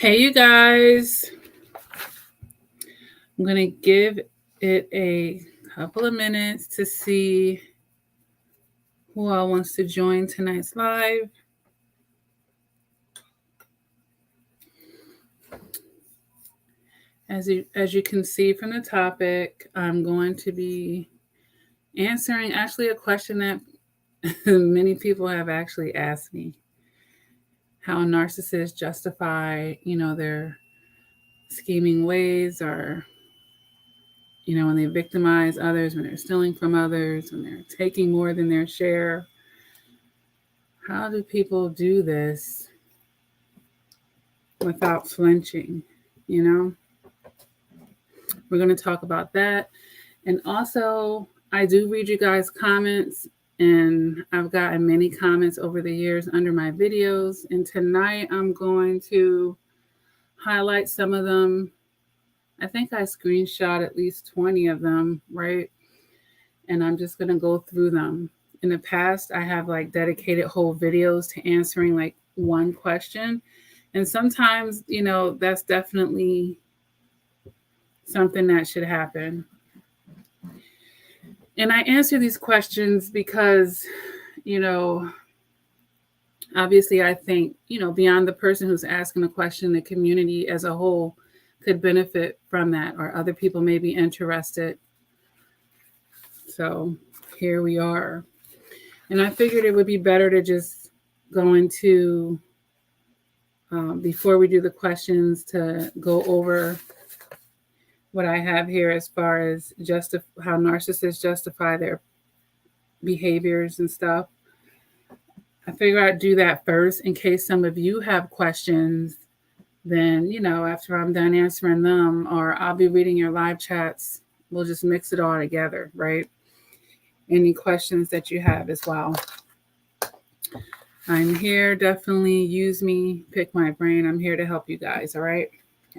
Hey, you guys. I'm going to give it a couple of minutes to see who all wants to join tonight's live. As you can see from the topic, I'm going to be answering actually a question that many people have actually asked me. How narcissists justify, their scheming ways, or when they victimize others, when they're stealing from others, when they're taking more than their share. How do people do this without flinching? We're going to talk about that. And also, I do read you guys' comments, and I've gotten many comments over the years under my videos. And tonight I'm going to highlight some of them. I think I screenshot at least 20 of them, right? And I'm just going to go through them. In the past, I have dedicated whole videos to answering one question. And sometimes, that's definitely something that should happen. And I answer these questions because, obviously I think, beyond the person who's asking the question, the community as a whole could benefit from that, or other people may be interested. So here we are. And I figured it would be better to just go into, before we do the questions, to go over what I have here as far as how narcissists justify their behaviors and stuff. I figure I'd do that first in case some of you have questions. Then, after I'm done answering them, or I'll be reading your live chats, we'll just mix it all together, right? Any questions that you have as well. I'm here. Definitely use me, pick my brain. I'm here to help you guys, all right?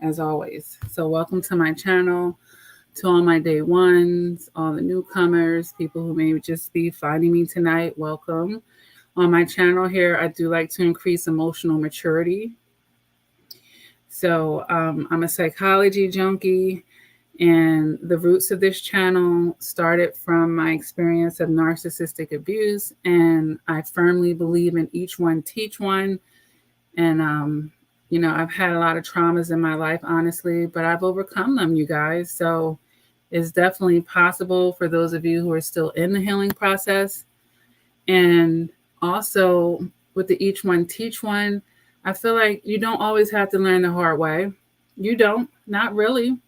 As always. So welcome to my channel, to all my day ones, all the newcomers, people who may just be finding me tonight. Welcome. On my channel here, I do like to increase emotional maturity. So I'm a psychology junkie, and the roots of this channel started from my experience of narcissistic abuse. And I firmly believe in each one, teach one. And, I've had a lot of traumas in my life, honestly, but I've overcome them, you guys. So it's definitely possible for those of you who are still in the healing process. And also with the each one, teach one, I feel like you don't always have to learn the hard way. You don't, not really.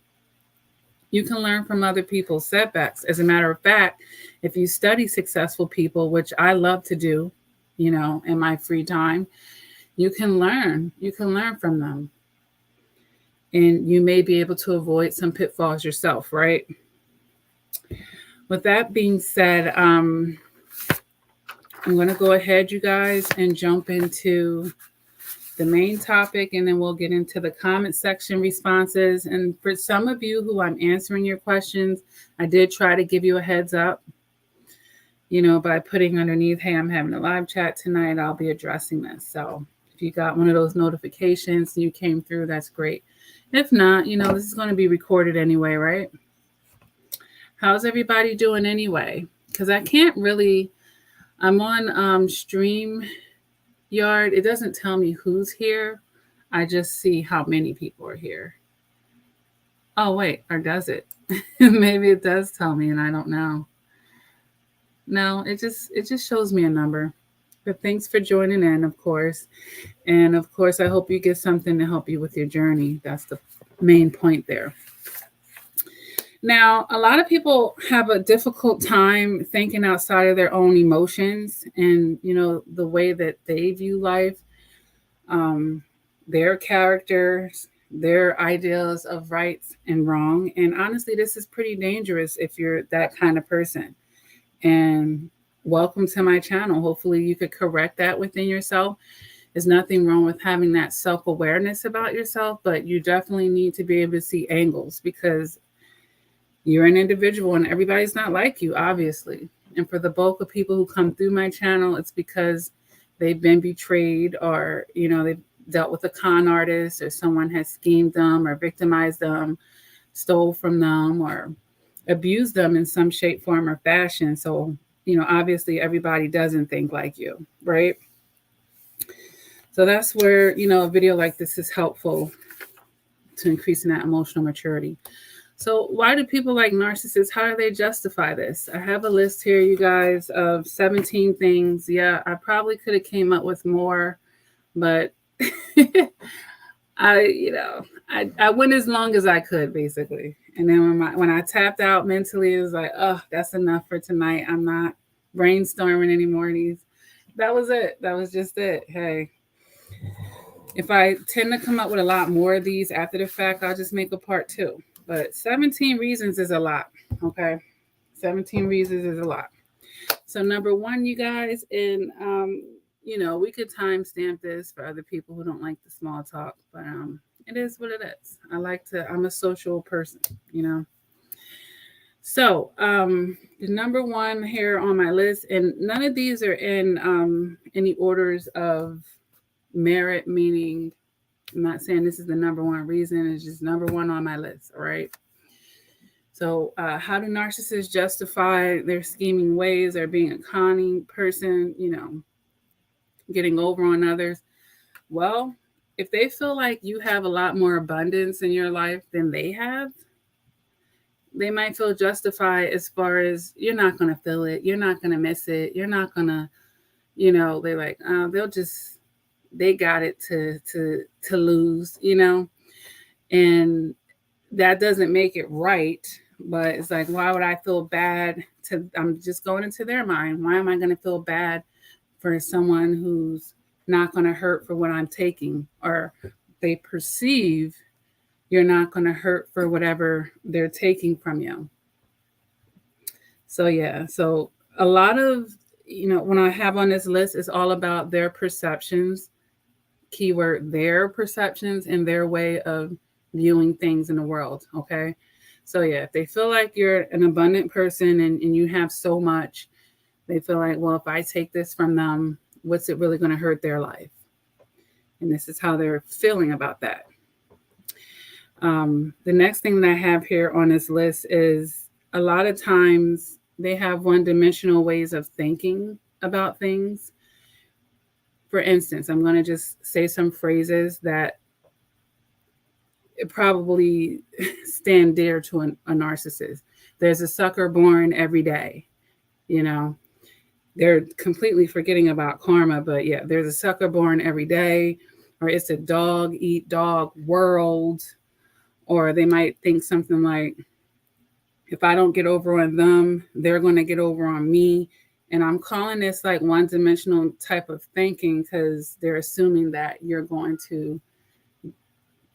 You can learn from other people's setbacks. As a matter of fact, if you study successful people, which I love to do, in my free time, you can learn from them. And you may be able to avoid some pitfalls yourself, right? With that being said, I'm going to go ahead, you guys, and jump into the main topic, and then we'll get into the comment section responses. And for some of you who I'm answering your questions, I did try to give you a heads up, by putting underneath, hey, I'm having a live chat tonight, I'll be addressing this. So if you got one of those notifications and you came through, that's great. If not, this is going to be recorded anyway, right? How's everybody doing anyway? Because I can't really, I'm on StreamYard. It doesn't tell me who's here. I just see how many people are here. Oh, wait, or does it? Maybe it does tell me and I don't know. No, it just shows me a number. But thanks for joining in, of course. And of course, I hope you get something to help you with your journey. That's the main point there. Now, a lot of people have a difficult time thinking outside of their own emotions and, the way that they view life, their characters, their ideals of right and wrong. And honestly, this is pretty dangerous if you're that kind of person. And welcome to my channel. Hopefully you could correct that within yourself. There's nothing wrong with having that self-awareness about yourself, but you definitely need to be able to see angles, because you're an individual and everybody's not like you, obviously. And for the bulk of people who come through my channel, it's because they've been betrayed, or, they've dealt with a con artist, or someone has schemed them or victimized them, stole from them, or abused them in some shape, form, or fashion. So, obviously everybody doesn't think like you, right? So that's where, a video like this is helpful to increasing that emotional maturity. So why do people like narcissists? How do they justify this? I have a list here, you guys, of 17 things. Yeah, I probably could have came up with more, but I went as long as I could, basically. And then when I tapped out mentally, it was like, oh, that's enough for tonight. I'm not brainstorming anymore. That was it. That was just it. Hey, if I tend to come up with a lot more of these after the fact, I'll just make a part 2. But 17 reasons is a lot. Okay, 17 reasons is a lot. So number 1, you guys, and we could timestamp this for other people who don't like the small talk, but it is what it is. I'm a social person, So the number 1 here on my list, and none of these are in any orders of merit, meaning I'm not saying this is the number 1 reason. It's just number 1 on my list. All right. So how do narcissists justify their scheming ways, or being a conning person, getting over on others? Well, if they feel like you have a lot more abundance in your life than they have, they might feel justified as far as you're not going to feel it. You're not going to miss it. You're not going to, they're like, they got it to lose, and that doesn't make it right. But it's like, why would I feel bad I'm just going into their mind. Why am I going to feel bad for someone who's not going to hurt for what I'm taking, or they perceive you're not going to hurt for whatever they're taking from you? So, yeah. So a lot of, when I have on this list, it's all about their perceptions, keyword, their perceptions, and their way of viewing things in the world. Okay. So yeah, if they feel like you're an abundant person and you have so much, they feel like, well, if I take this from them, what's it really going to hurt their life? And this is how they're feeling about that. The next thing that I have here on this list is a lot of times they have one-dimensional ways of thinking about things. For instance, I'm going to just say some phrases that probably stand dear to a narcissist. There's a sucker born every day. They're completely forgetting about karma, but yeah, there's a sucker born every day, or it's a dog eat dog world. Or they might think something like, if I don't get over on them, they're going to get over on me. And I'm calling this like one-dimensional type of thinking because they're assuming that you're going to,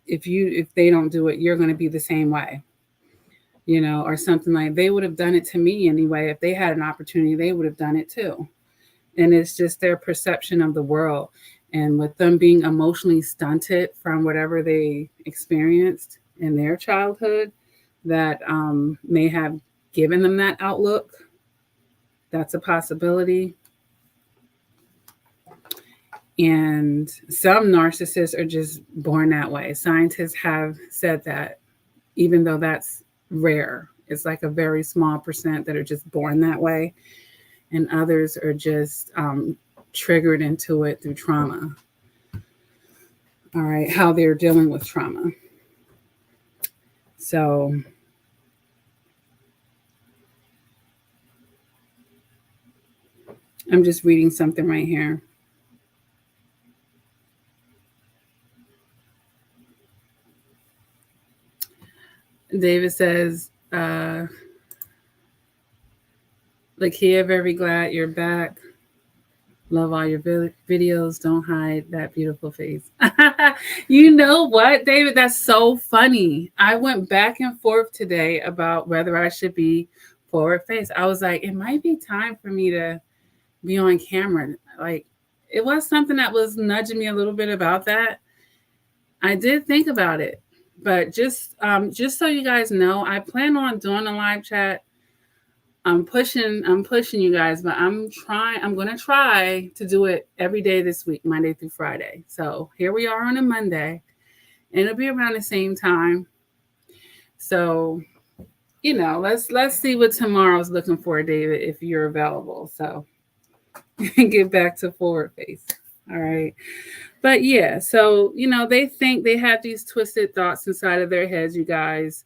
if they don't do it, you're going to be the same way, or something like, they would have done it to me anyway. If they had an opportunity, they would have done it too. And it's just their perception of the world. And with them being emotionally stunted from whatever they experienced in their childhood, that may have given them that outlook. That's a possibility. And some narcissists are just born that way. Scientists have said that, even though that's rare. It's like a very small percent that are just born that way. And others are just triggered into it through trauma. All right, how they're dealing with trauma. So I'm just reading something right here. David says, Lakia, very glad you're back. Love all your videos. Don't hide that beautiful face. You know what, David? That's so funny. I went back and forth today about whether I should be forward face. I was like, it might be time for me to be on camera. Like, it was something that was nudging me a little bit about that. I did think about it, but just so you guys know, I plan on doing a live chat I'm pushing you guys, but I'm going to try to do it every day this week, Monday through Friday. So here we are on a Monday, and it'll be around the same time. So, let's see what tomorrow's looking for, David, if you're available. So get back to forward face. All right. But yeah, so, they think they have these twisted thoughts inside of their heads, you guys,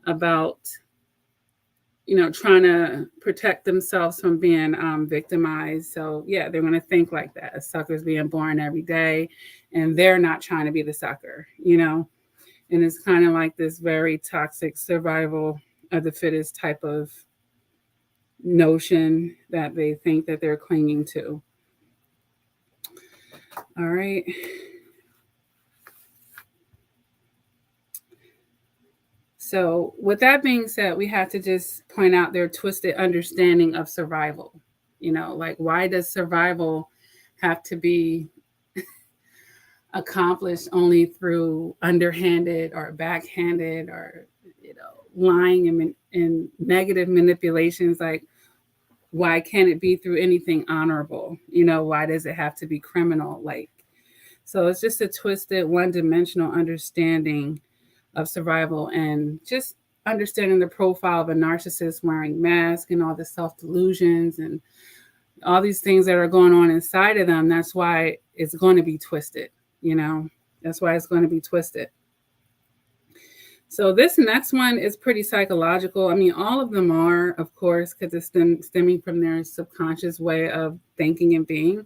about, trying to protect themselves from being victimized. So yeah, they're going to think like that. A sucker's being born every day, and they're not trying to be the sucker, And it's kind of like this very toxic survival of the fittest type of notion that they think that they're clinging to. All right. So with that being said, we have to just point out their twisted understanding of survival. Like, why does survival have to be accomplished only through underhanded or backhanded or, lying and negative manipulations? Like, why can't it be through anything honorable? Why does it have to be criminal? Like, so it's just a twisted, one-dimensional understanding of survival, and just understanding the profile of a narcissist wearing masks and all the self-delusions and all these things that are going on inside of them. That's why it's going to be twisted, That's why it's going to be twisted. So this next one is pretty psychological. I mean, all of them are, of course, because it's stemming from their subconscious way of thinking and being.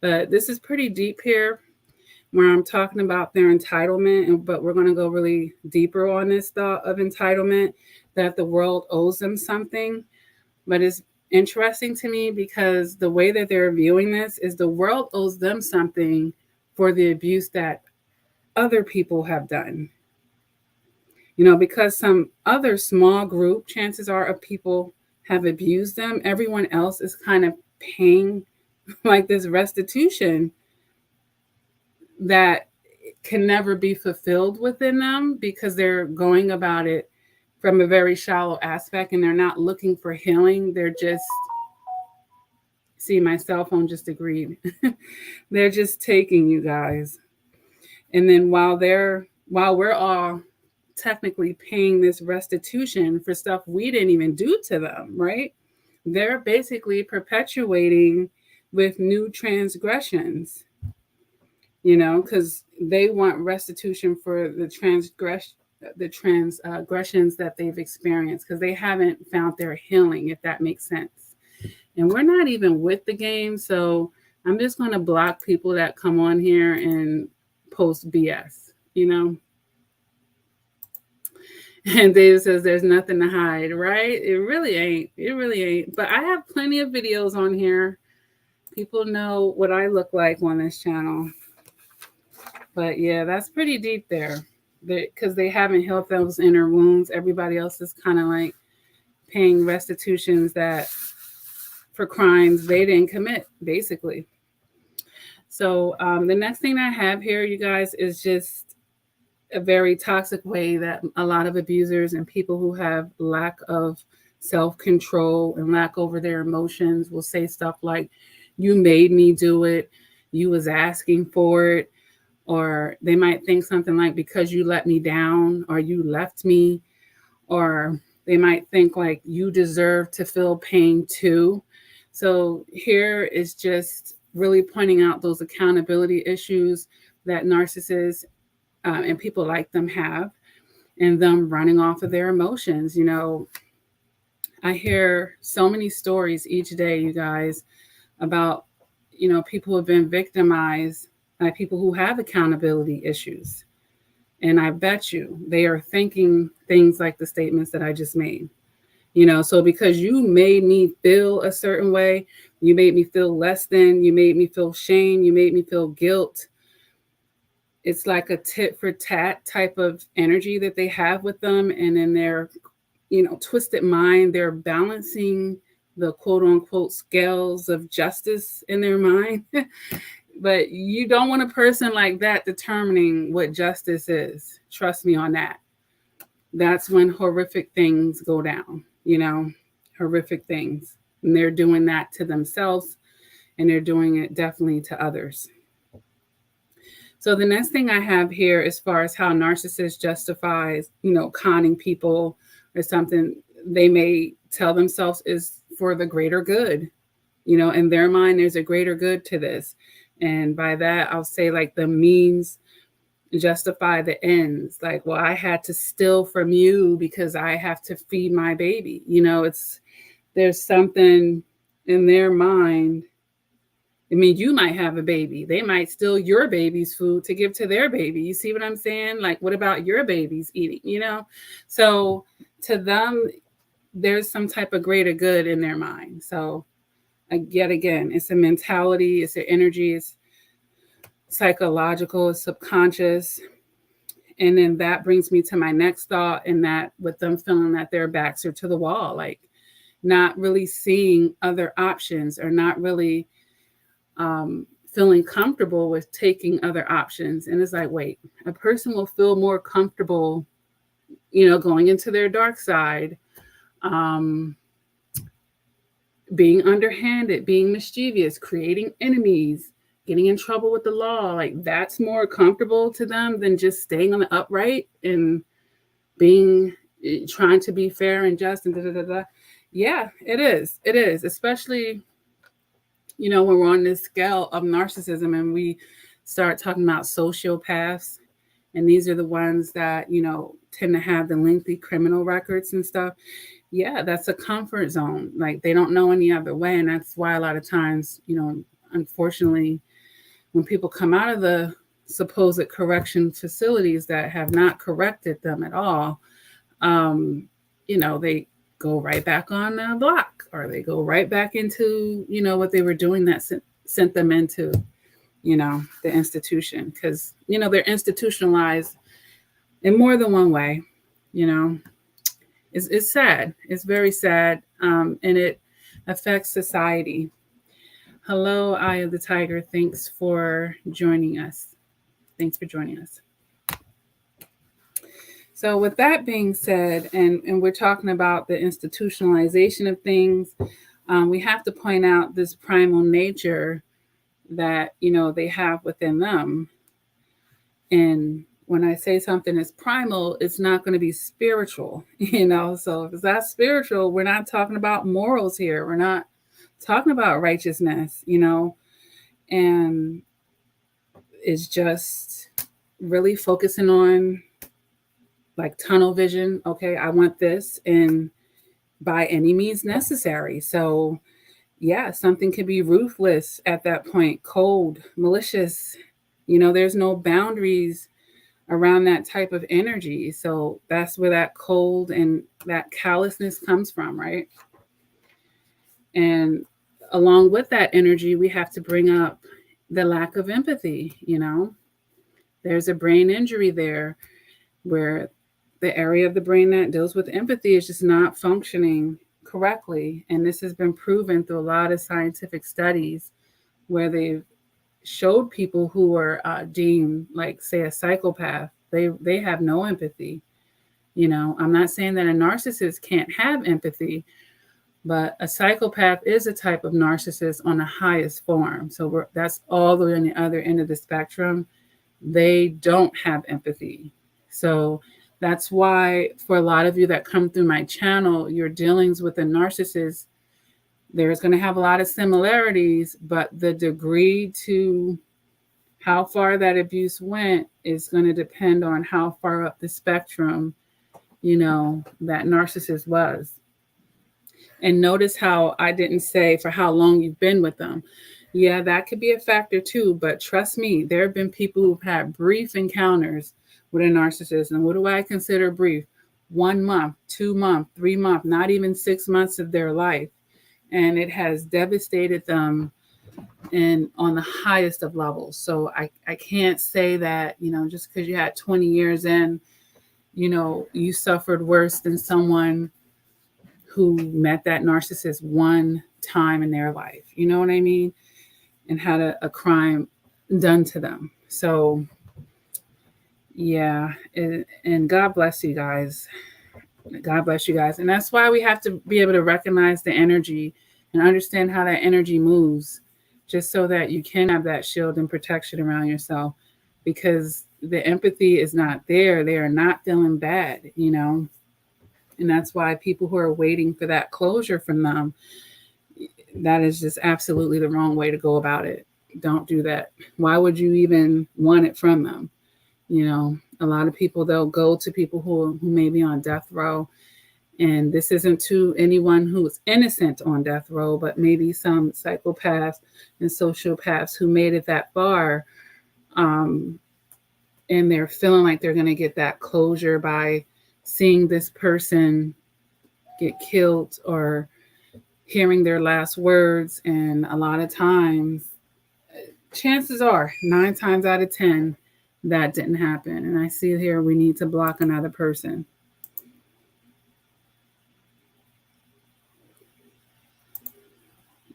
But this is pretty deep here, where I'm talking about their entitlement, but we're going to go really deeper on this thought of entitlement, that the world owes them something. But it's interesting to me because the way that they're viewing this is the world owes them something for the abuse that other people have done. Because some other small group, chances are, of people have abused them, everyone else is kind of paying like this restitution that can never be fulfilled within them, because they're going about it from a very shallow aspect, and they're not looking for healing. They're just, see, my cell phone just agreed. They're just taking, you guys. And then while we're all technically paying this restitution for stuff we didn't even do to them, right? They're basically perpetuating with new transgressions, because they want restitution for the transgressions that they've experienced, because they haven't found their healing, if that makes sense. And we're not even with the game, so I'm just going to block people that come on here and post BS, And David says there's nothing to hide, right? It really ain't. But I have plenty of videos on here. People know what I look like on this channel. But yeah, that's pretty deep there, because they haven't healed those inner wounds. Everybody else is kind of like paying restitutions for crimes they didn't commit, basically. So the next thing I have here, you guys, is just a very toxic way that a lot of abusers and people who have lack of self-control and lack over their emotions will say stuff like, you made me do it, you was asking for it. Or they might think something like, because you let me down, or you left me. Or they might think like, you deserve to feel pain too. So here is just really pointing out those accountability issues that narcissists and people like them have, and them running off of their emotions. I hear so many stories each day, you guys, about, people who have been victimized by people who have accountability issues. And I bet you they are thinking things like the statements that I just made. So because you made me feel a certain way, you made me feel less than, you made me feel shame, you made me feel guilt. It's like a tit for tat type of energy that they have with them. And in their, twisted mind, they're balancing the quote unquote scales of justice in their mind. But you don't want a person like that determining what justice is. Trust me on that. That's when horrific things go down, horrific things. And they're doing that to themselves, and they're doing it definitely to others. So the next thing I have here, as far as how narcissists justifies, conning people or something, they may tell themselves is for the greater good. In their mind, there's a greater good to this. And by that, I'll say like the means justify the ends. Like, well, I had to steal from you because I have to feed my baby. There's something in their mind. I mean, you might have a baby. They might steal your baby's food to give to their baby. You see what I'm saying? Like, what about your baby's eating, So to them, there's some type of greater good in their mind. So yet again, it's a mentality, it's an energy, it's psychological, it's subconscious. And then that brings me to my next thought, and that with them feeling that their backs are to the wall, like not really seeing other options, or not really feeling comfortable with taking other options. And it's like, wait, a person will feel more comfortable, going into their dark side, being underhanded, being mischievous, creating enemies, getting in trouble with the law. Like, that's more comfortable to them than just staying on the upright and trying to be fair and just and da da da da. Yeah, it is. It is, especially when we're on this scale of narcissism and we start talking about sociopaths, and these are the ones that, tend to have the lengthy criminal records and stuff. Yeah, that's a comfort zone. Like, they don't know any other way. And that's why a lot of times, unfortunately, when people come out of the supposed correction facilities that have not corrected them at all, they go right back on the block, or they go right back into, what they were doing that sent them into, the institution. Because, they're institutionalized in more than one way. It's sad. It's very sad. And it affects society. Hello, Eye of the Tiger. Thanks for joining us. So with that being said, and we're talking about the institutionalization of things, we have to point out this primal nature that, they have within them. And when I say something is primal, it's not going to be spiritual, So if it's not spiritual, we're not talking about morals here. We're not talking about righteousness, and it's just really focusing on like tunnel vision. Okay, I want this, and by any means necessary. So yeah, something could be ruthless at that point, cold, malicious. There's no boundaries around that type of energy. So that's where that cold and that callousness comes from, right? And along with that energy, we have to bring up the lack of empathy. There's a brain injury there where the area of the brain that deals with empathy is just not functioning correctly. And this has been proven through a lot of scientific studies where they've showed people who are deemed, like, say, a psychopath, they have no empathy. I'm not saying that a narcissist can't have empathy, but a psychopath is a type of narcissist on the highest form. So that's all the way on the other end of the spectrum. They don't have empathy. So that's why for a lot of you that come through my channel, your dealings with a narcissist, there's going to have a lot of similarities, but the degree to how far that abuse went is going to depend on how far up the spectrum, that narcissist was. And notice how I didn't say for how long you've been with them. Yeah, that could be a factor too. But trust me, there have been people who've had brief encounters with a narcissist. And what do I consider brief? 1 month, 2 months, 3 months, not even 6 months of their life. And it has devastated them on the highest of levels. So I can't say that, just because you had 20 years in, you suffered worse than someone who met that narcissist one time in their life. You know what I mean? And had a crime done to them. So yeah, and God bless you guys. God bless you guys. And that's why we have to be able to recognize the energy and understand how that energy moves, just so that you can have that shield and protection around yourself, because the empathy is not there. They are not feeling bad, and that's why people who are waiting for that closure from them, that is just absolutely the wrong way to go about it. Don't do that. Why would you even want it from them? A lot of people, they'll go to people who may be on death row. And this isn't to anyone who's innocent on death row, but maybe some psychopaths and sociopaths who made it that far. And they're feeling like they're going to get that closure by seeing this person get killed or hearing their last words. And a lot of times, chances are 9 times out of 10, that didn't happen. And I see here we need to block another person.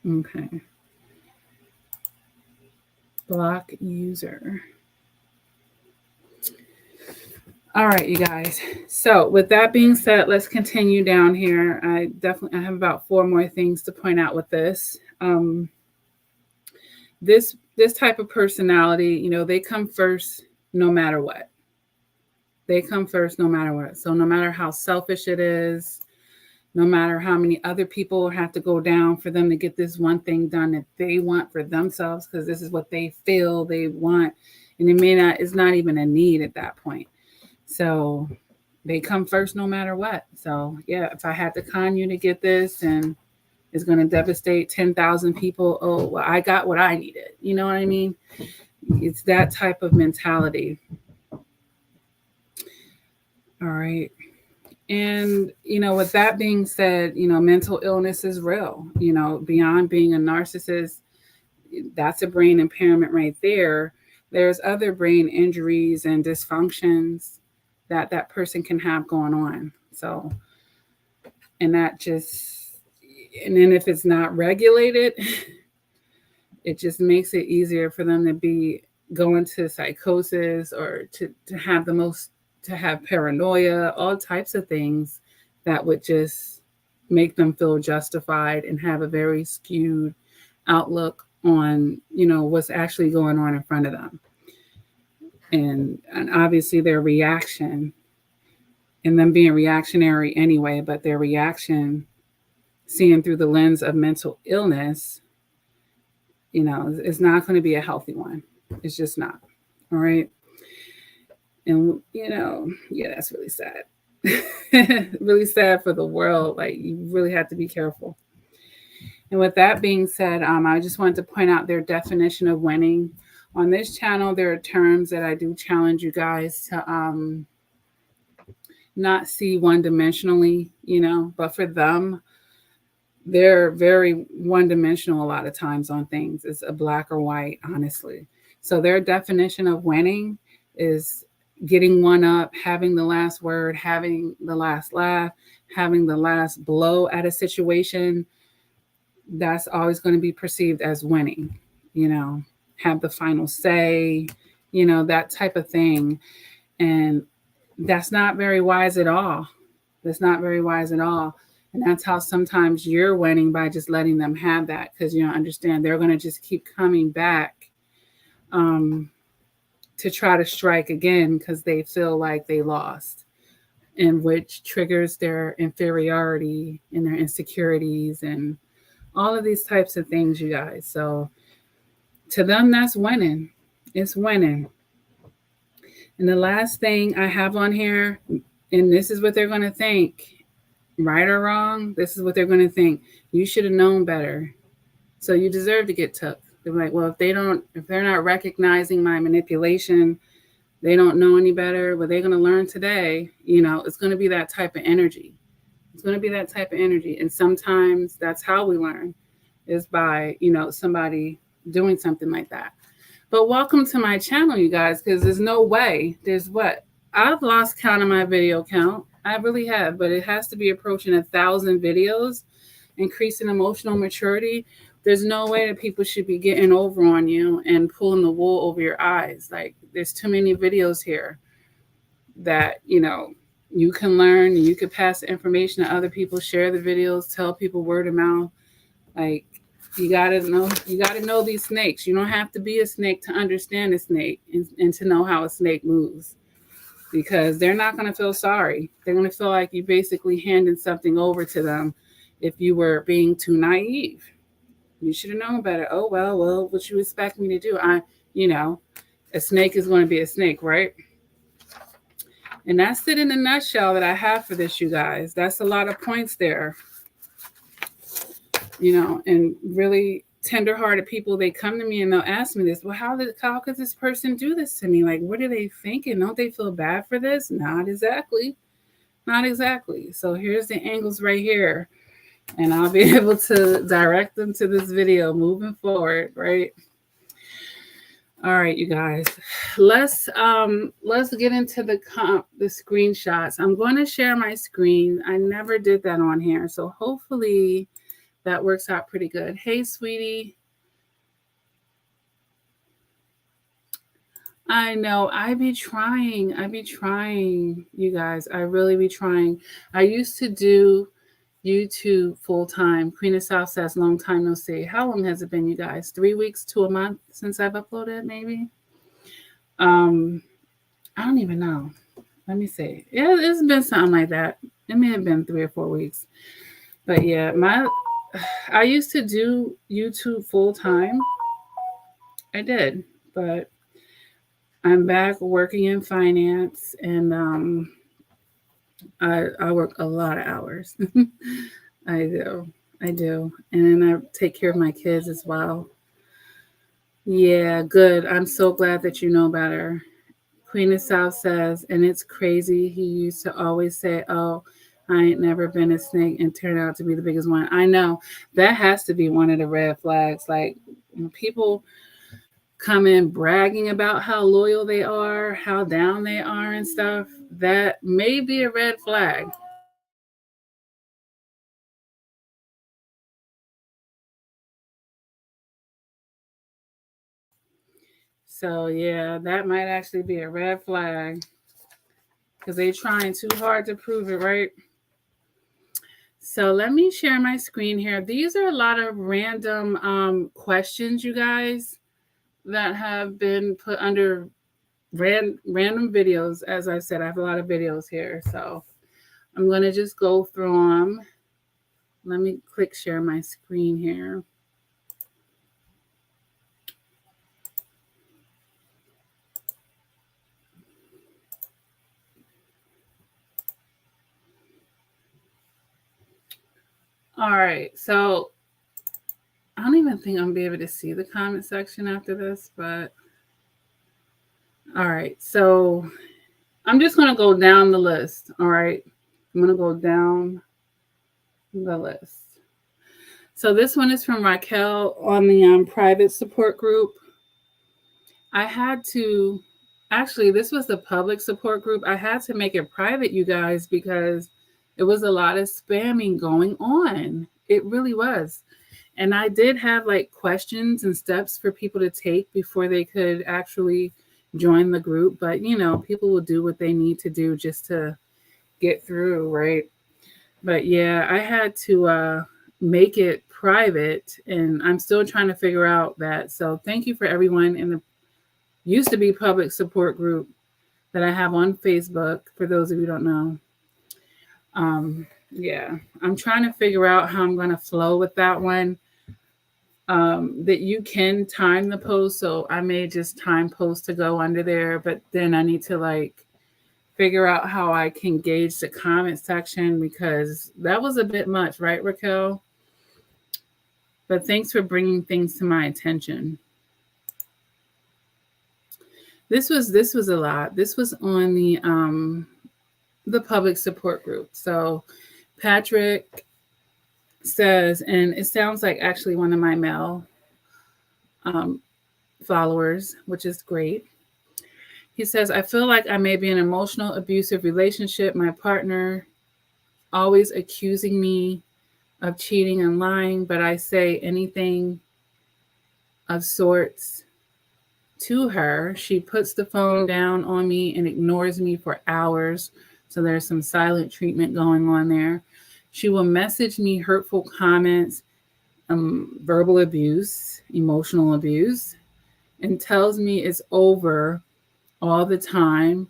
Okay. Block user. All right, you guys. So with that being said, let's continue down here. I have about 4 more things to point out with this. This type of personality, they come first no matter what. They come first no matter what. So no matter how selfish it is, no matter how many other people have to go down for them to get this one thing done that they want for themselves, because this is what they feel they want, and it's not even a need at that point. So they come first no matter what. So yeah, if I had to con you to get this and it's going to devastate 10,000 people, oh, well, I got what I needed. You know what I mean? It's that type of mentality. All right. And, with that being said, mental illness is real. Beyond being a narcissist, that's a brain impairment right there. There's other brain injuries and dysfunctions that person can have going on. So, and then if it's not regulated, it just makes it easier for them to go into psychosis or to have paranoia, all types of things that would just make them feel justified and have a very skewed outlook on, what's actually going on in front of them. And obviously their reaction, and them being reactionary anyway, but their reaction, seeing through the lens of mental illness, is not going to be a healthy one. It's just not. All right. And, yeah, that's really sad. Really sad for the world. Like, you really have to be careful. And with that being said, I just wanted to point out their definition of winning. On this channel, there are terms that I do challenge you guys to not see one-dimensionally, but for them, they're very one-dimensional a lot of times on things. It's a black or white, honestly. So their definition of winning is getting one up, having the last word, having the last laugh, having the last blow at a situation. That's always going to be perceived as winning, have the final say, that type of thing. And that's not very wise at all. That's not very wise at all. And that's how sometimes you're winning, by just letting them have that, because you don't understand they're going to just keep coming back to try to strike again because they feel like they lost, and which triggers their inferiority and their insecurities and all of these types of things, you guys. So to them, that's winning. It's winning. And the last thing I have on here, and this is what they're going to think, right or wrong, this is what they're going to think. You should have known better. So you deserve to get took. They're like, well, if they're not recognizing my manipulation, they don't know any better. What they're going to learn today, it's going to be that type of energy. It's going to be that type of energy. And sometimes that's how we learn, is by, somebody doing something like that. But welcome to my channel, you guys, because there's no way. I've lost count of my video count. I really have, but it has to be approaching 1,000 videos, increasing emotional maturity. There's no way that people should be getting over on you and pulling the wool over your eyes. Like, there's too many videos here that, You can learn, you could pass the information to other people, share the videos, tell people word of mouth. Like, you gotta know these snakes. You don't have to be a snake to understand a snake and to know how a snake moves, because they're not going to feel sorry. They're going to feel like you basically handed something over to them if you were being too naive. You should have known better. Oh, well, what you expect me to do? You know, a snake is going to be a snake, right? And that's it in a nutshell that I have for this, you guys. That's a lot of points there. And really tender-hearted people, they come to me and they'll ask me this. Well, how could this person do this to me? Like, what are they thinking? Don't they feel bad for this? Not exactly. Not exactly. So here's the angles right here. And I'll be able to direct them to this video moving forward, right? All right, you guys. Let's get into the screenshots. I'm going to share my screen. I never did that on here, so hopefully that works out pretty good. Hey, sweetie. I know. I be trying, you guys. I really be trying. I used to do YouTube full time. Queen of South says, long time no see. How long has it been, you guys? 3 weeks to a month since I've uploaded, maybe? I don't even know. Let me see. Yeah, it's been something like that. It may have been 3 or 4 weeks. But yeah, I used to do YouTube full time. I did, but I'm back working in finance, and I work a lot of hours. I do, and then I take care of my kids as well. Yeah, good. I'm so glad that you know better. Queen of South says, and it's crazy. He used to always say, "Oh, I ain't never been a snake," and turned out to be the biggest one. I know that has to be one of the red flags. Like, when people come in bragging about how loyal they are, how down they are, and stuff, that may be a red flag. So yeah, that might actually be a red flag, because they're trying too hard to prove it, right? So let me share my screen here. These are a lot of random questions, you guys, that have been put under random videos. As I said, I have a lot of videos here, so I'm going to just go through them. Let me click share my screen here. All right, so I don't even think I'm going to be able to see the comment section after this, but all right, so I'm just going to go down the list. All right, I'm going to go down the list. So this one is from Raquel on the private support group. I had to, actually, this was the public support group. I had to make it private, you guys, because it was a lot of spamming going on. It really was. And I did have like questions and steps for people to take before they could actually join the group. But, people will do what they need to do just to get through, right? But yeah, I had to make it private, and I'm still trying to figure out that. So thank you for everyone in the used to be public support group that I have on Facebook, for those of you who don't know. Yeah, I'm trying to figure out how I'm going to flow with that one. That you can time the post, so I may just time post to go under there, but then I need to figure out how I can gauge the comment section, because that was a bit much, right, Raquel? But thanks for bringing things to my attention. This was a lot. This was on the public support group. So Patrick says, and it sounds like actually one of my male followers, which is great. He says, I feel like I may be in an emotional abusive relationship. My partner always accusing me of cheating and lying, but I say anything of sorts to her. She puts the phone down on me and ignores me for hours. So there's some silent treatment going on there. She will message me hurtful comments, verbal abuse, emotional abuse, and tells me it's over all the time.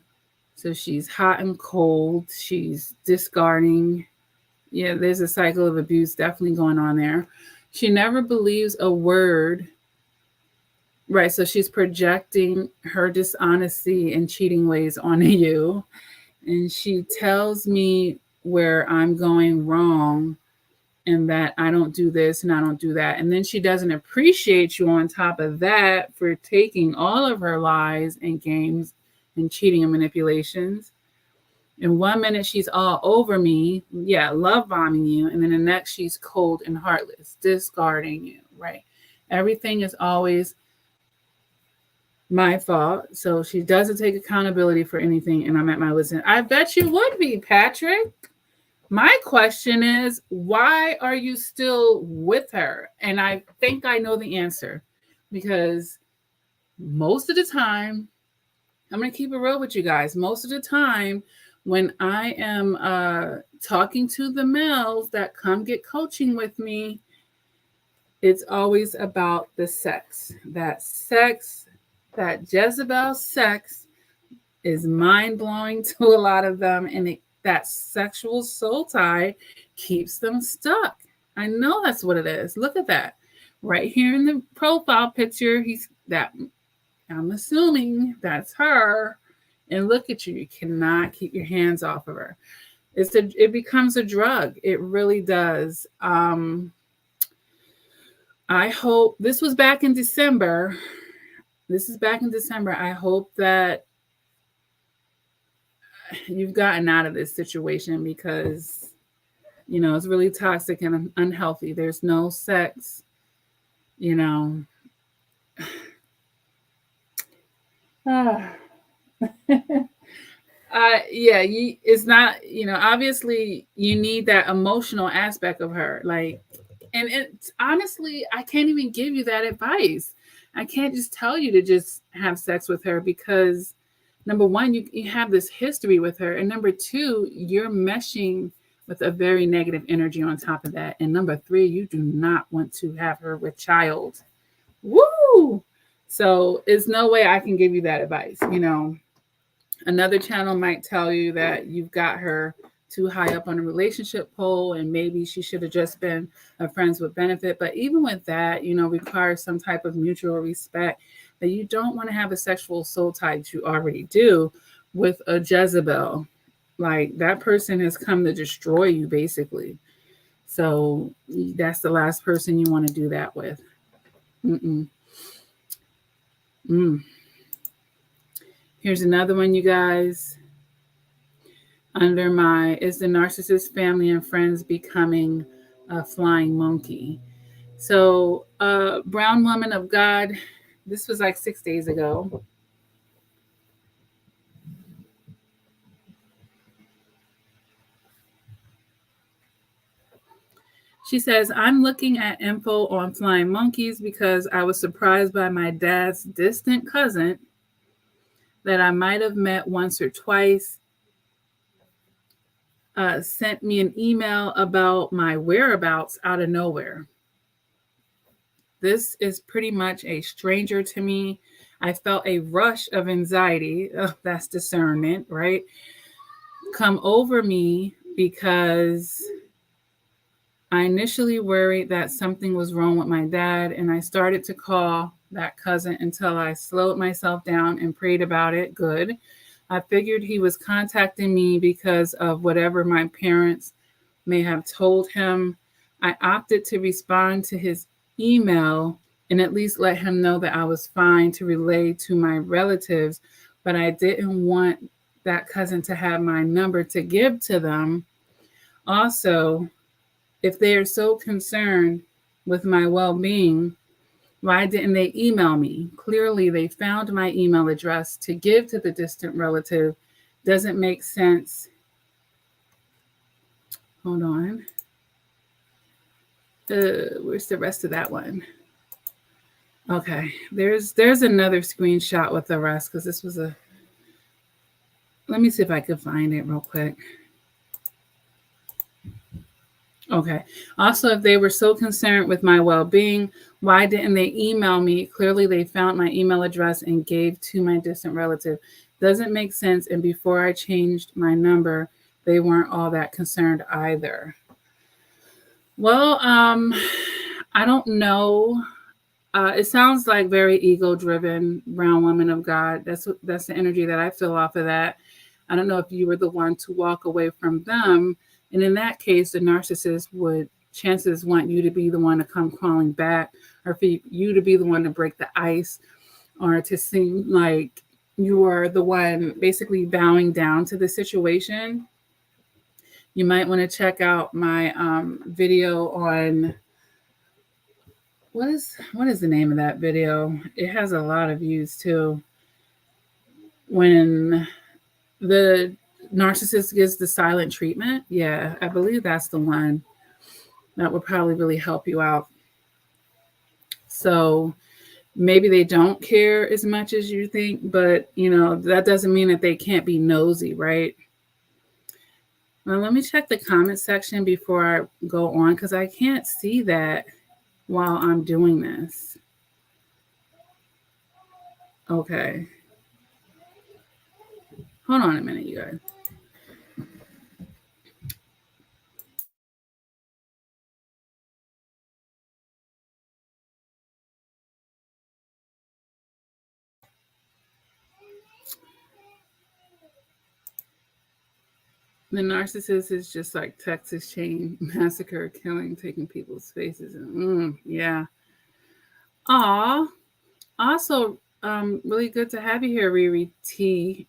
So she's hot and cold. She's discarding. Yeah, there's a cycle of abuse definitely going on there. She never believes a word. Right. So she's projecting her dishonesty and cheating ways onto you. And she tells me where I'm going wrong and that I don't do this and I don't do that. And then she doesn't appreciate you on top of that for taking all of her lies and games and cheating and manipulations. In 1 minute, she's all over me. Yeah, love bombing you. And then the next, she's cold and heartless, discarding you, right? Everything is always my fault. So she doesn't take accountability for anything. And I'm at my wit's end. I bet you would be, Patrick. My question is, why are you still with her? And I think I know the answer, because most of the time, I'm going to keep it real with you guys. Most of the time, when I am talking to the males that come get coaching with me, it's always about the sex. That Jezebel sex is mind-blowing to a lot of them, and that sexual soul tie keeps them stuck. I know that's what it is. Look at that. Right here in the profile picture, I'm assuming that's her. And look at you. You cannot keep your hands off of her. It becomes a drug. It really does. I hope this was back in December. This is back in December. I hope that you've gotten out of this situation, because, it's really toxic and unhealthy. There's no sex, it's not, obviously you need that emotional aspect of her. Like, and it's honestly, I can't even give you that advice. I can't just tell you to just have sex with her, because number one, you have this history with her. And number two, you're meshing with a very negative energy on top of that. And number three, you do not want to have her with child. Woo! So there's no way I can give you that advice. Another channel might tell you that you've got her too high up on a relationship pole, and maybe she should have just been a friends with benefit. But even with that, requires some type of mutual respect, that you don't want to have a sexual soul tie that you already do with a Jezebel. Like, that person has come to destroy you, basically. So that's the last person you want to do that with. Here's another one, you guys. Is the narcissist family and friends becoming a flying monkey? So, Brown Woman of God, this was like 6 days ago. She says, I'm looking at info on flying monkeys because I was surprised by my dad's distant cousin that I might have met once or twice. Sent me an email about my whereabouts out of nowhere. This is pretty much a stranger to me. I felt a rush of anxiety. That's discernment, right? Come over me, because I initially worried that something was wrong with my dad, and I started to call that cousin until I slowed myself down and prayed about it. Good. I figured he was contacting me because of whatever my parents may have told him. I opted to respond to his email and at least let him know that I was fine to relay to my relatives, but I didn't want that cousin to have my number to give to them. Also, if they are so concerned with my well-being, why didn't they email me? Clearly, they found my email address to give to the distant relative. Doesn't make sense. Hold on. Where's the rest of that one? Okay, there's another screenshot with the rest, because this was Let me see if I can find it real quick. Okay. Also, if they were so concerned with my well-being, why didn't they email me? Clearly, they found my email address and gave to my distant relative. Doesn't make sense. And before I changed my number, they weren't all that concerned either. Well, I don't know. It sounds like very ego-driven, brown woman of God. That's the energy that I feel off of that. I don't know if you were the one to walk away from them. And in that case, the narcissist would chances want you to be the one to come crawling back, or for you to be the one to break the ice, or to seem like you are the one basically bowing down to the situation. You might want to check out my video on what is the name of that video? It has a lot of views too. When the narcissist gives the silent treatment. Yeah, I believe that's the one. That would probably really help you out. So maybe they don't care as much as you think, but that doesn't mean that they can't be nosy, right? Well, let me check the comment section before I go on, because I can't see that while I'm doing this. Okay. Hold on a minute, you guys. The narcissist is just like Texas Chain Massacre, killing, taking people's faces. Yeah. Aw. Also, really good to have you here, Riri T.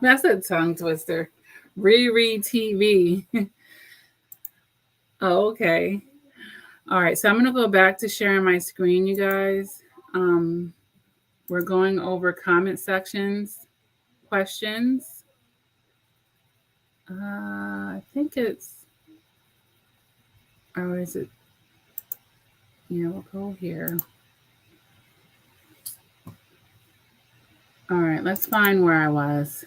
That's a tongue twister. Riri TV. Oh, okay. All right. So I'm going to go back to sharing my screen, you guys. We're going over comment sections, questions. I think it's, or is it? We'll go here. All right, let's find where I was.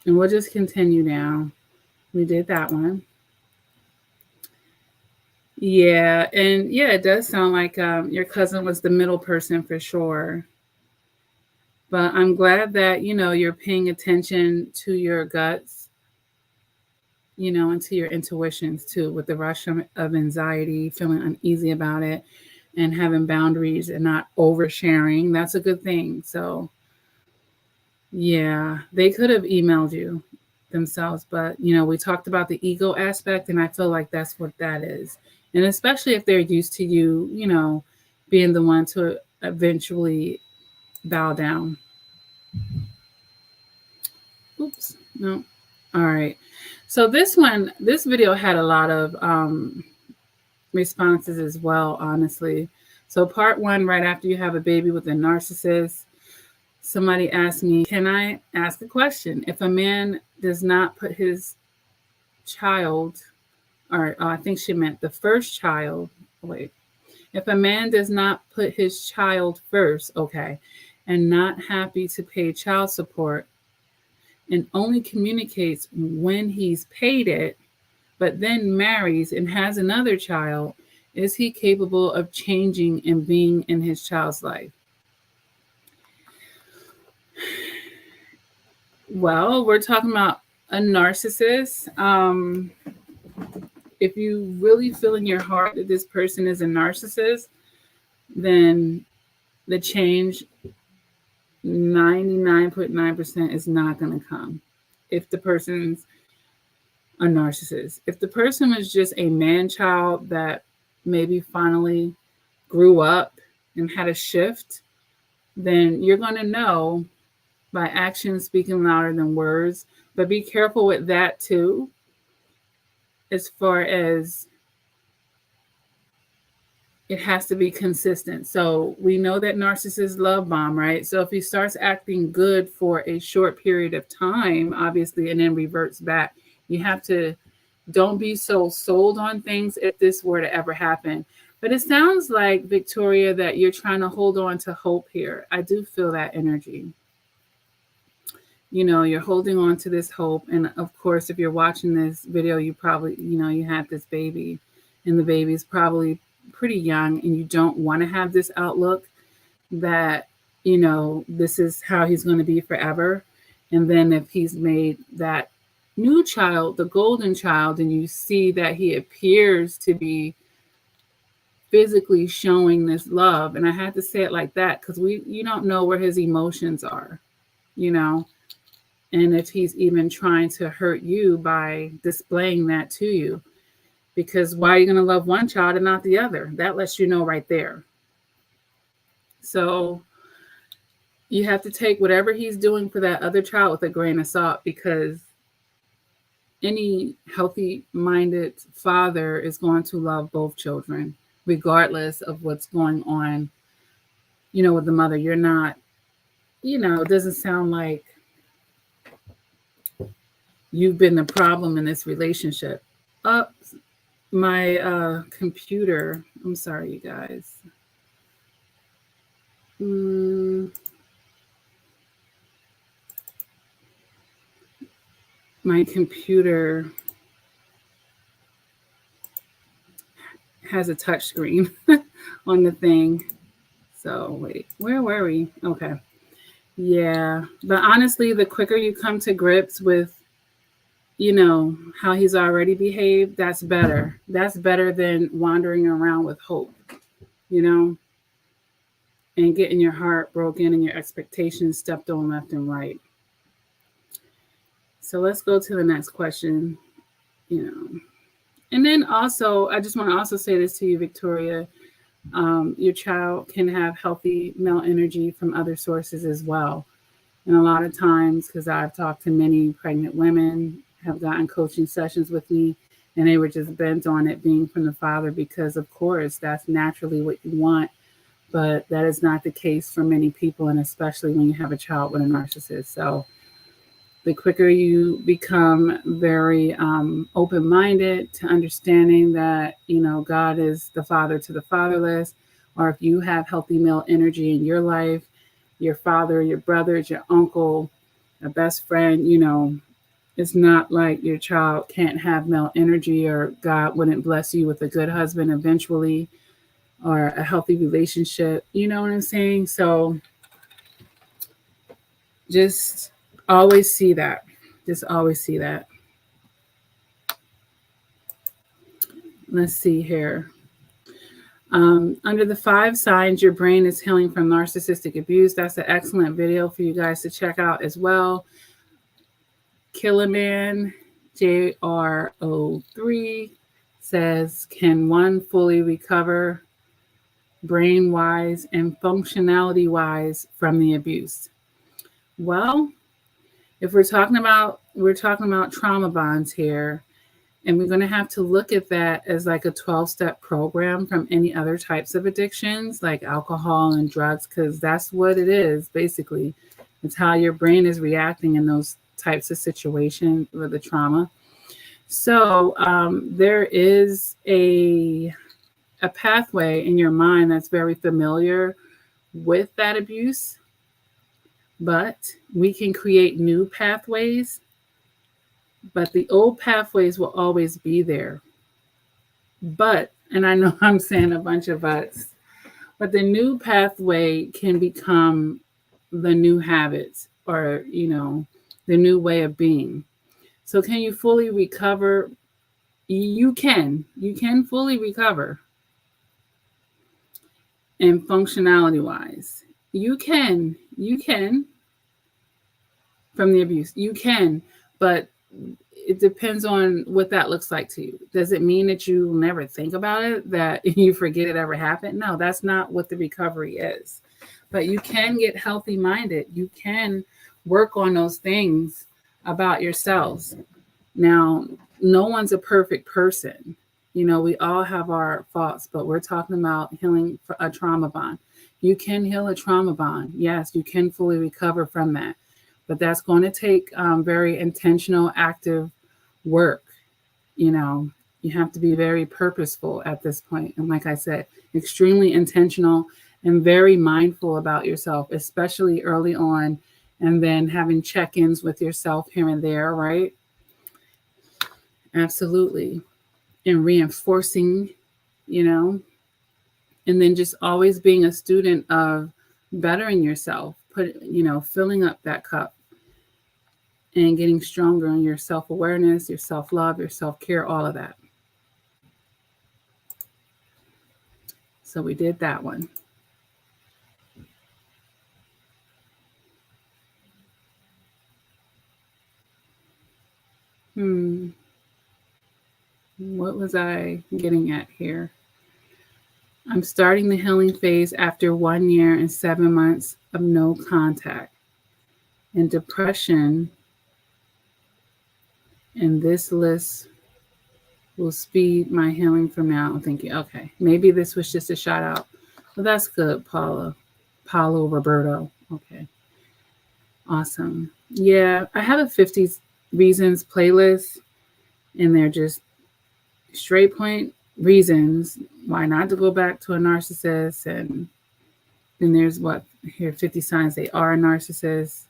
And we'll just continue down. We did that one. Yeah, and yeah, it does sound like your cousin was the middle person for sure. But I'm glad that, you're paying attention to your guts, and to your intuitions too, with the rush of anxiety, feeling uneasy about it, and having boundaries and not oversharing. That's a good thing. So, yeah, they could have emailed you themselves, but we talked about the ego aspect, and I feel like that's what that is. And especially if they're used to you, being the one to eventually bow down. Oops, no. All right. So this video had a lot of responses as well, honestly. So part 1, right after you have a baby with a narcissist, somebody asked me, can I ask a question? If a man does not put his child, or I think she meant the first child, wait. If a man does not put his child first, okay, and not happy to pay child support, and only communicates when he's paid it, but then marries and has another child, is he capable of changing and being in his child's life? Well, we're talking about a narcissist. If you really feel in your heart that this person is a narcissist, then the change 99.9% is not going to come if the person's a narcissist. If the person was just a man child that maybe finally grew up and had a shift, then you're going to know by actions speaking louder than words. But be careful with that too, as far as it has to be consistent. So we know that narcissists love bomb, right? So if he starts acting good for a short period of time, obviously, and then reverts back, you have to, don't be so sold on things if this were to ever happen. But it sounds like, Victoria, that you're trying to hold on to hope here. I do feel that energy. you're holding on to this hope. And of course, if you're watching this video, you probably, you had this baby, and the baby is probably pretty young, and you don't want to have this outlook that, this is how he's going to be forever. And then if he's made that new child, the golden child, and you see that he appears to be physically showing this love, and I had to say it like that because you don't know where his emotions are, and if he's even trying to hurt you by displaying that to you. Because why are you going to love one child and not the other? That lets you know right there. So you have to take whatever he's doing for that other child with a grain of salt, because any healthy-minded father is going to love both children, regardless of what's going on, with the mother. You're not, it doesn't sound like you've been the problem in this relationship. My computer, I'm sorry, you guys. My computer has a touch screen on the thing. So wait, where were we? Okay. Yeah. But honestly, the quicker you come to grips with, how he's already behaved, that's better. That's better than wandering around with hope, and getting your heart broken and your expectations stepped on left and right. So let's go to the next question, And then also, I just want to also say this to you, Victoria. Your child can have healthy male energy from other sources as well. And a lot of times, because I've talked to many pregnant women, have gotten coaching sessions with me, and they were just bent on it being from the father because, of course, that's naturally what you want. But that is not the case for many people, and especially when you have a child with a narcissist. So the quicker you become very open-minded to understanding that, God is the father to the fatherless, or if you have healthy male energy in your life, your father, your brothers, your uncle, a best friend, it's not like your child can't have male energy, or God wouldn't bless you with a good husband eventually, or a healthy relationship. You know what I'm saying? So just always see that. Just always see that. Let's see here. Under the 5 signs your brain is healing from narcissistic abuse. That's an excellent video for you guys to check out as well. Killerman JR03 says, can one fully recover brain-wise and functionality-wise from the abuse? Well, if we're talking about trauma bonds here, and we're going to have to look at that as like a 12-step program from any other types of addictions like alcohol and drugs, because that's what it is, basically. It's how your brain is reacting in those types of situations with the trauma. So there is a pathway in your mind that's very familiar with that abuse, but we can create new pathways. But the old pathways will always be there. But, and I know I'm saying a bunch of buts, but the new pathway can become the new habits, or, the new way of being. So can you fully recover? You can fully recover. And functionality wise, you can from the abuse. You can, but it depends on what that looks like to you. Does it mean that you never think about it, that you forget it ever happened? No, that's not what the recovery is. But you can get healthy minded. You can work on those things about yourselves. Now, no one's a perfect person. We all have our faults, but we're talking about healing a trauma bond. You can heal a trauma bond. Yes, you can fully recover from that. But that's going to take very intentional, active work. You have to be very purposeful at this point. And like I said, extremely intentional and very mindful about yourself, especially early on And then having check-ins with yourself here and there, right? Absolutely. And reinforcing, and then just always being a student of bettering yourself, filling up that cup and getting stronger in your self-awareness, your self-love, your self-care, all of that. So we did that one. What was I getting at here? I'm starting the healing phase after 1 year and 7 months of no contact. And depression, and this list will speed my healing from now. I'm thinking, okay, maybe this was just a shout out. Well, that's good, Paulo Roberto. Okay. Awesome. Yeah, I have a 50 reasons playlist, and they're just straight point reasons why not to go back to a narcissist. And then there's 50 signs they are a narcissist.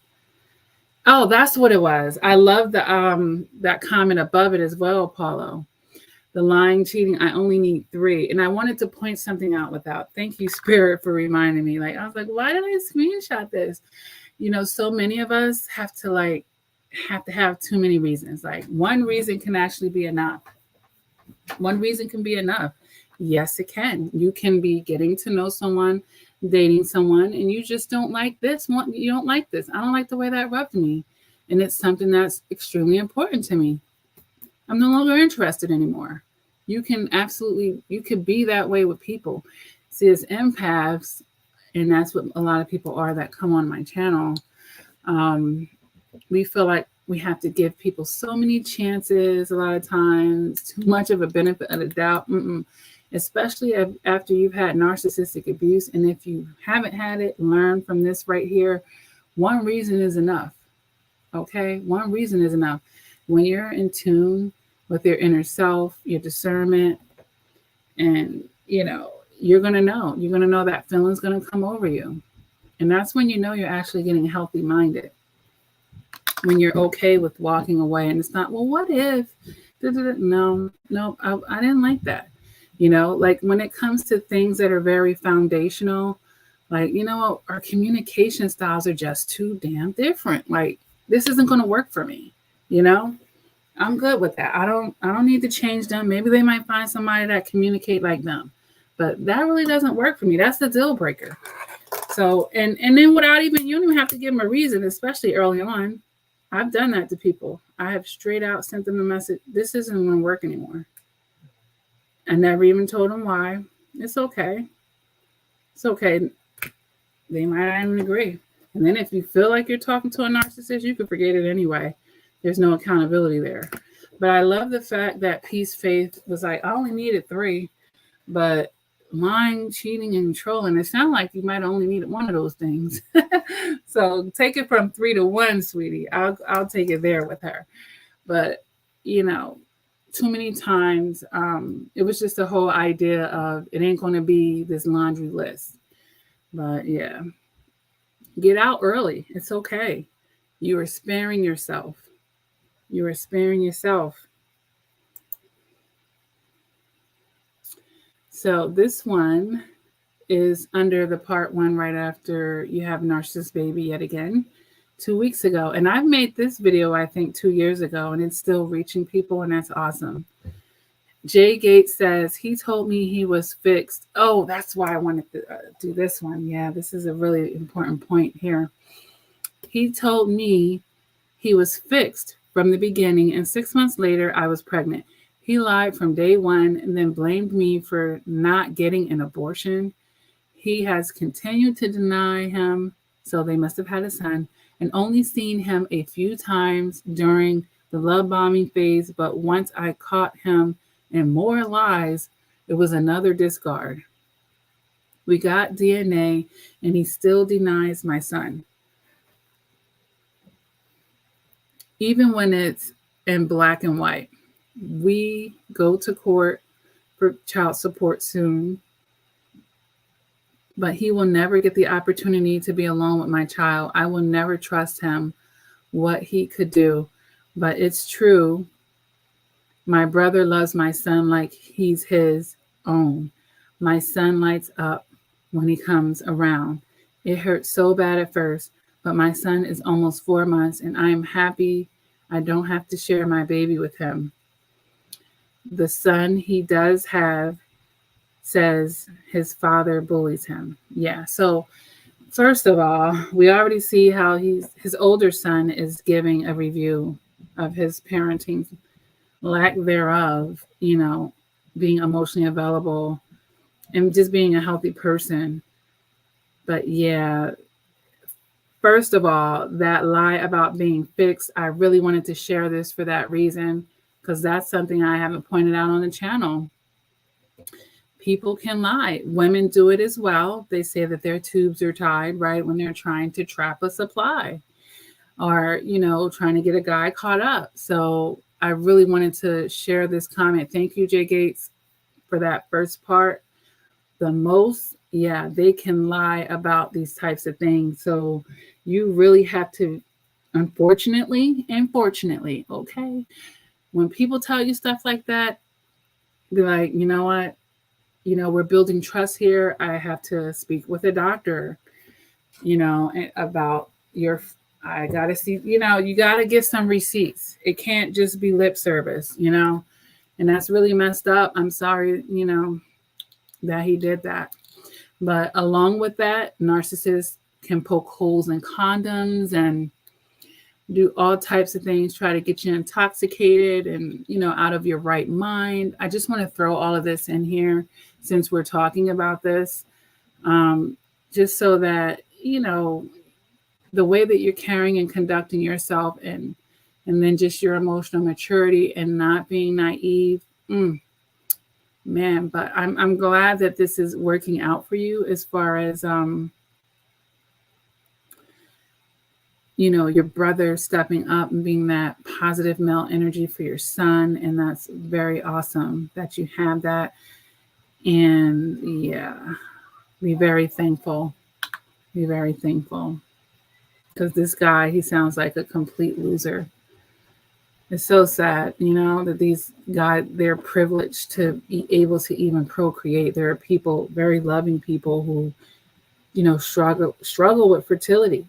Oh, that's what it was. I love the that comment above it as well, Paulo. The lying, cheating, I only need 3. And I wanted to point something out without. Thank you, Spirit, for reminding me. I was like, why did I screenshot this? So many of us have to have too many reasons. One reason can actually be enough. One reason can be enough. Yes, it can. You can be getting to know someone, dating someone, and you just don't like this. You don't like this. I don't like the way that rubbed me. And it's something that's extremely important to me. I'm no longer interested anymore. You could be that way with people. See, as empaths, and that's what a lot of people are that come on my channel, we feel like we have to give people so many chances a lot of times, too much of a benefit of the doubt. Especially after you've had narcissistic abuse. And if you haven't had it, learn from this right here. One reason is enough. Okay? One reason is enough. When you're in tune with your inner self, your discernment, and, you're going to know. You're going to know that feeling's going to come over you. And that's when you know you're actually getting healthy minded. When you're okay with walking away and it's not, well, what if? No, I didn't like that. When it comes to things that are very foundational, our communication styles are just too damn different. This isn't going to work for me. I'm good with that. I don't need to change them. Maybe they might find somebody that communicate like them, but that really doesn't work for me. That's the deal breaker. So, and then you don't even have to give them a reason, especially early on. I've done that to people. I have straight out sent them a message. This isn't going to work anymore. I never even told them why. It's okay. It's okay. They might not even agree. And then if you feel like you're talking to a narcissist, you can forget it anyway. There's no accountability there. But I love the fact that Peace Faith was like, I only needed 3. But lying, cheating, and trolling, it sounds like you might only need one of those things. So take it from 3 to 1, sweetie. I'll take it there with her. But, too many times, it was just the whole idea of it ain't going to be this laundry list. But yeah, get out early. It's okay. You are sparing yourself. You are sparing yourself. So this one is under the part 1 right after you have narcissist baby yet again, 2 weeks ago. And I've made this video, I think 2 years ago, and it's still reaching people, and that's awesome. Jay Gates says, he told me he was fixed. Oh, that's why I wanted to do this one. Yeah, this is a really important point here. He told me he was fixed from the beginning, and 6 months later, I was pregnant. He lied from day 1 and then blamed me for not getting an abortion. He has continued to deny him, so they must have had a son, and only seen him a few times during the love bombing phase, but once I caught him in more lies, it was another discard. We got DNA, and he still denies my son. Even when it's in black and white. We go to court for child support soon. but he will never get the opportunity to be alone with my child. I will never trust him what he could do. But it's true. My brother loves my son like he's his own. My son lights up when he comes around. It hurts so bad at first, but my son is almost 4 months and I am happy I don't have to share my baby with him. The son he does have says his father bullies him. Yeah. So first of all, we already see how his older son is giving a review of his parenting lack thereof, being emotionally available and just being a healthy person. But yeah, first of all, that lie about being fixed, I really wanted to share this for that reason, because that's something I haven't pointed out on the channel. People can lie. Women do it as well. They say that their tubes are tied, right, when they're trying to trap a supply or, trying to get a guy caught up. So I really wanted to share this comment. Thank you, Jay Gates, for that first part. The most, yeah, they can lie about these types of things. So you really have to, unfortunately and fortunately, okay, when people tell you stuff like that, be like, you know what? We're building trust here. I have to speak with a doctor, about I got to see, you got to get some receipts. It can't just be lip service, and that's really messed up. I'm sorry, that he did that. But along with that, narcissists can poke holes in condoms and do all types of things, try to get you intoxicated and, out of your right mind. I just want to throw all of this in here since we're talking about this, just so that, the way that you're carrying and conducting yourself and then just your emotional maturity and not being naive. Man, but I'm glad that this is working out for you as far as your brother stepping up and being that positive male energy for your son, and that's very awesome that you have that. And yeah, be very thankful. Be very thankful, because this guy, he sounds like a complete loser. It's so sad, that these guys, they're privileged to be able to even procreate. There are people, very loving people who, struggle with fertility,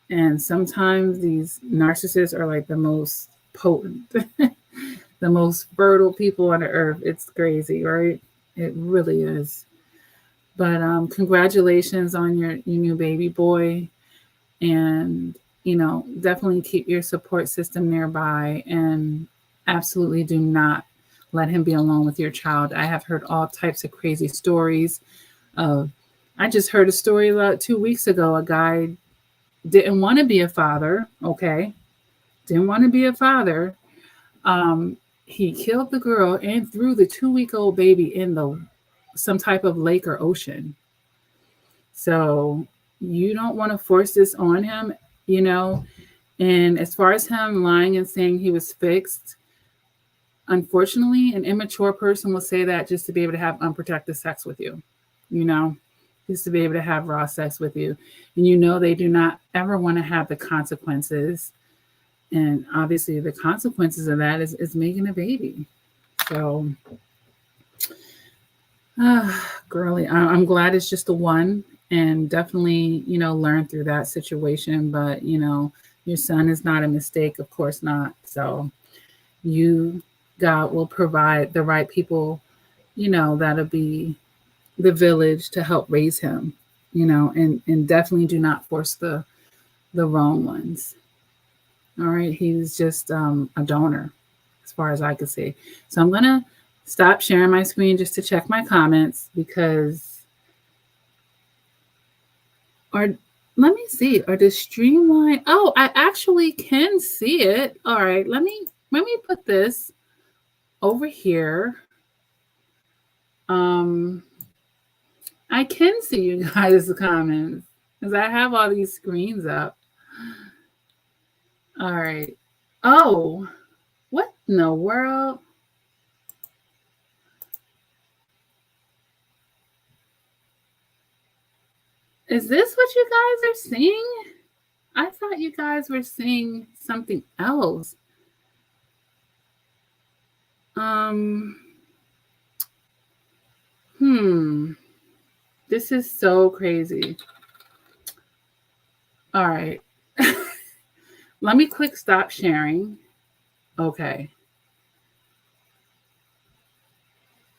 And sometimes these narcissists are like the most potent, the most fertile people on the earth. It's crazy, right? It really is. But congratulations on your new baby boy. And, definitely keep your support system nearby and absolutely do not let him be alone with your child. I have heard all types of crazy stories of, I just heard a story about 2 weeks ago. A guy didn't want to be a father. Okay. Didn't want to be a father. He killed the girl and threw the 2-week-old baby in some type of lake or ocean. So you don't want to force this on him, And as far as him lying and saying he was fixed, unfortunately, an immature person will say that just to be able to have unprotected sex with you, just to be able to have raw sex with you. And they do not ever want to have the consequences. And obviously the consequences of that is making a baby. So, girly, I'm glad it's just the one, and definitely, learn through that situation. But, your son is not a mistake. Of course not. So God will provide the right people, that'll be the village to help raise him, and definitely do not force the wrong ones. All right. He was just a donor as far as I could see. So I'm going to stop sharing my screen just to check my comments let me see. Or the streamline. Oh, I actually can see it. All right. Let me put this over here. I can see you guys' comments because I have all these screens up. All right. Oh, what in the world? Is this what you guys are seeing? I thought you guys were seeing something else. This is so crazy. All right. Let me click stop sharing. Okay.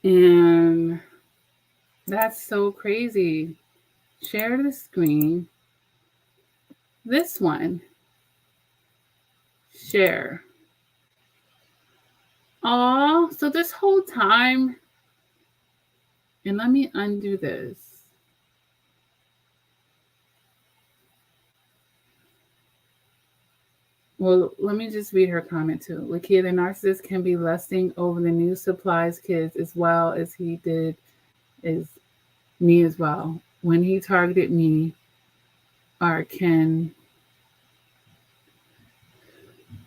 And that's so crazy. Share the screen. This one. Share. Oh, so this whole time, and let me undo this. Well, let me just read her comment too. Lakia, the narcissist can be lusting over the new supplies kids as well as he did is me as well. When he targeted me, or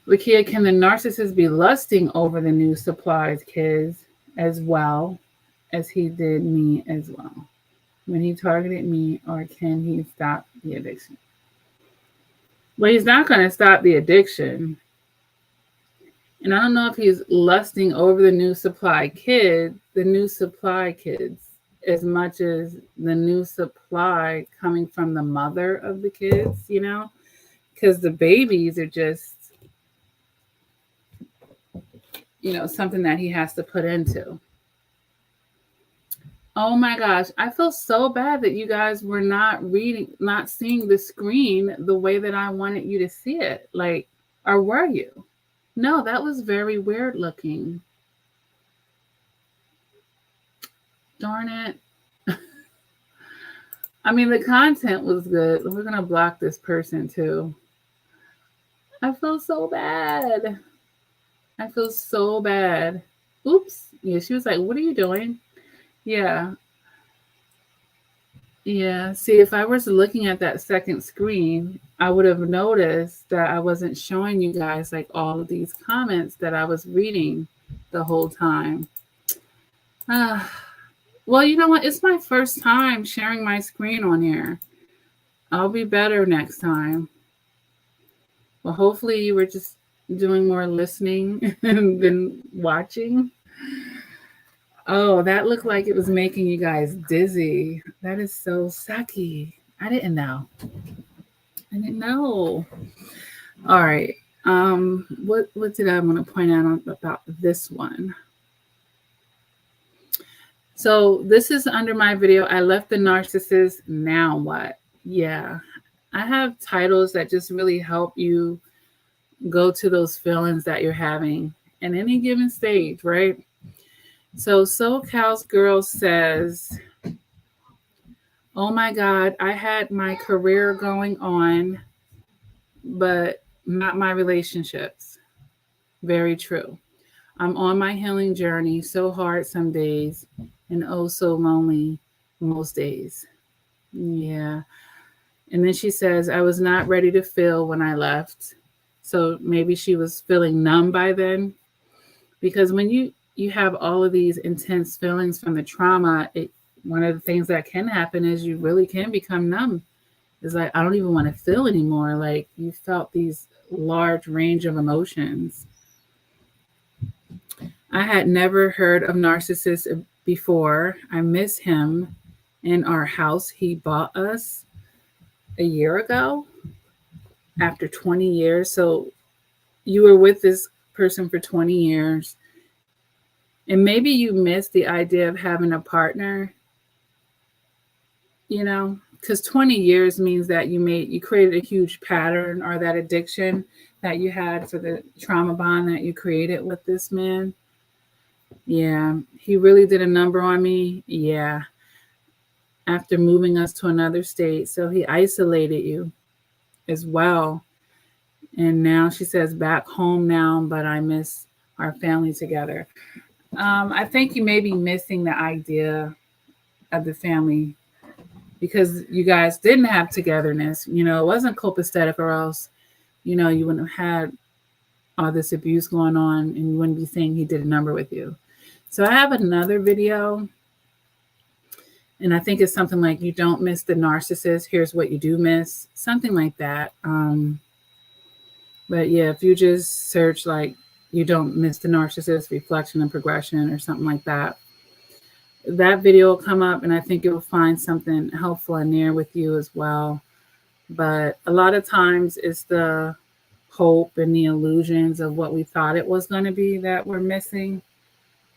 Lakia, can the narcissist be lusting over the new supplies kids as well as he did me as well? When he targeted me, or can he stop the addiction? Well, he's not going to stop the addiction. And I don't know if he's lusting over the new supply kids, as much as the new supply coming from the mother of the kids, you know, because the babies are just, you know, something that he has to put into. Oh my gosh, I feel so bad that you guys were not seeing the screen the way that I wanted you to see it. Like, or were you? No, that was very weird looking. Darn it. I mean, the content was good. We're going to block this person too. I feel so bad. I feel so bad. Oops. Yeah, she was like, what are you doing? Yeah. Yeah. See, if I was looking at that second screen, I would have noticed that I wasn't showing you guys like all of these comments that I was reading the whole time. Well, you know what? It's my first time sharing my screen on here. I'll be better next time. Well, hopefully you were just doing more listening than watching. Oh, that looked like it was making you guys dizzy. That is so sucky. I didn't know. All right. What did I want to point out about this one? So this is under my video. I left the narcissist. Now what? Yeah. I have titles that just really help you go to those feelings that you're having in any given stage, right? So SoCal's girl says, oh my God, I had my career going on, but not my relationships. Very true. I'm on my healing journey, so hard some days and oh so lonely most days. Yeah. And then she says, I was not ready to feel when I left. So maybe she was feeling numb by then. Because when you have all of these intense feelings from the trauma, one of the things that can happen is you really can become numb. It's like, I don't even want to feel anymore. Like you felt these large range of emotions. I had never heard of Narcissist before. I miss him in our house he bought us a year ago after 20 years. So you were with this person for 20 years. And maybe you missed the idea of having a partner, you know, because 20 years means that you created a huge pattern or that addiction that you had for the trauma bond that you created with this man. Yeah, he really did a number on me. Yeah. After moving us to another state. So he isolated you as well. And now she says back home now, but I miss our family together. I think you may be missing the idea of the family because you guys didn't have togetherness. You know, it wasn't copacetic, or else, you know, you wouldn't have had all this abuse going on and you wouldn't be saying he did a number with you. So I have another video And I think it's something like, you don't miss the narcissist, here's what you do miss, something like that. But yeah, if you just search like, you don't miss the narcissist, reflection and progression, or something like that, that video will come up, and I think you'll find something helpful in there with you as well. But a lot of times it's the hope and the illusions of what we thought it was going to be that we're missing,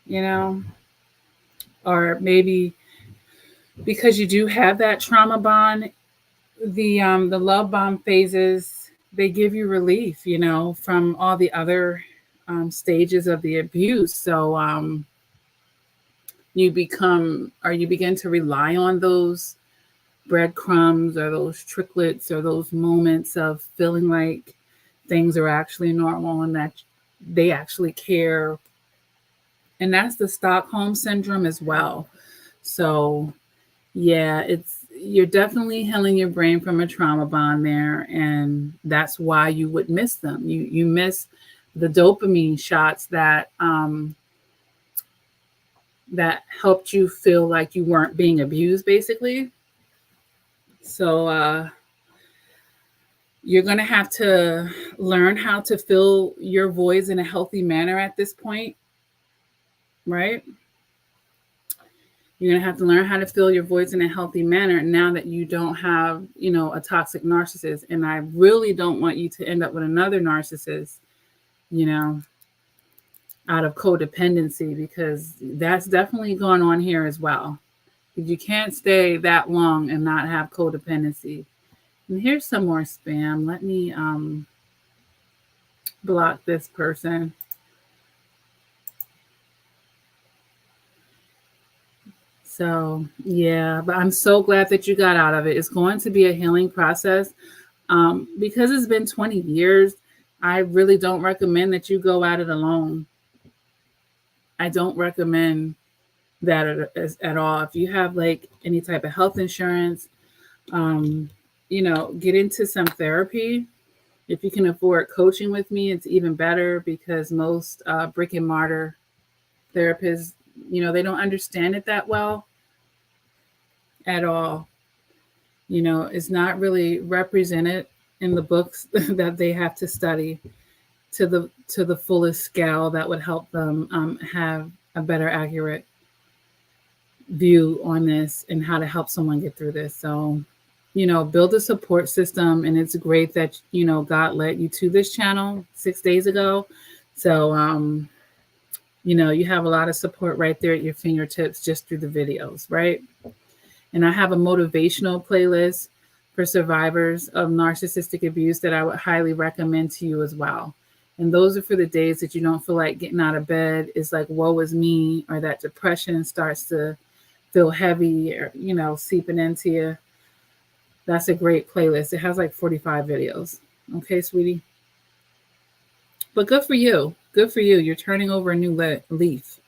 you know, or maybe because you do have that trauma bond, the love bomb phases, they give you relief, you know, from all the other stages of the abuse. So you begin to rely on those breadcrumbs or those tricklets or those moments of feeling like things are actually normal and that they actually care. And that's the Stockholm syndrome as well. So yeah, you're definitely healing your brain from a trauma bond there, and that's why you would miss them. You miss the dopamine shots that that helped you feel like you weren't being abused, basically. So you're going to have to learn how to fill your voids in a healthy manner at this point, right? You're going to have to learn how to fill your voids in a healthy manner now that you don't have, you know, a toxic narcissist. And I really don't want you to end up with another narcissist, you know, out of codependency, because that's definitely going on here as well. You can't stay that long and not have codependency. And here's some more spam. Let me block this person. So yeah, but I'm so glad that you got out of it. It's going to be a healing process. Because it's been 20 years, I really don't recommend that you go at it alone. I don't recommend that at all. If you have like any type of health insurance, you know, get into some therapy. If you can afford coaching with me, it's even better, because most brick and mortar therapists, you know, they don't understand it that well at all. You know, it's not really represented in the books that they have to study to the fullest scale that would help them have a better, accurate view on this and how to help someone get through this. So, you know, build a support system. And it's great that, you know, God led you to this channel 6 days ago. So, you know, you have a lot of support right there at your fingertips just through the videos, right? And I have a motivational playlist for survivors of narcissistic abuse that I would highly recommend to you as well. And those are for the days that you don't feel like getting out of bed. It's like, woe is me, or that depression starts to feel heavy, or, you know, seeping into you. That's a great playlist. It has like 45 videos. Okay, sweetie? But good for you. Good for you. You're turning over a new leaf.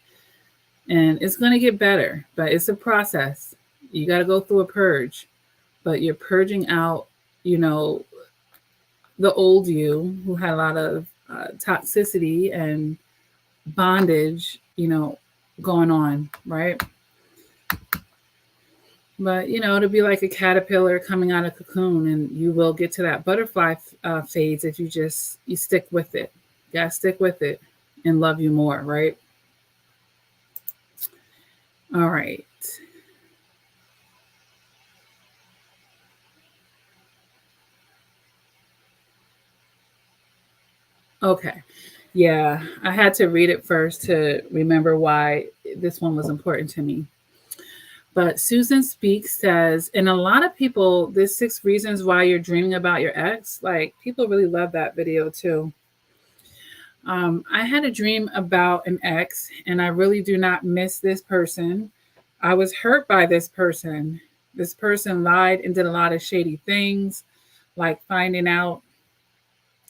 And it's going to get better, but it's a process. You got to go through a purge. But you're purging out, you know, the old you who had a lot of toxicity and bondage, you know, going on, right? But, you know, it'll be like a caterpillar coming out of a cocoon, and you will get to that butterfly phase if you stick with it. You got to stick with it and love you more, right? All right. Okay. Yeah, I had to read it first to remember why this one was important to me. But Susan Speaks says, and a lot of people, this 6 reasons why you're dreaming about your ex, like people really love that video too. I had a dream about an ex, and I really do not miss this person. I was hurt by this person. This person lied and did a lot of shady things, like finding out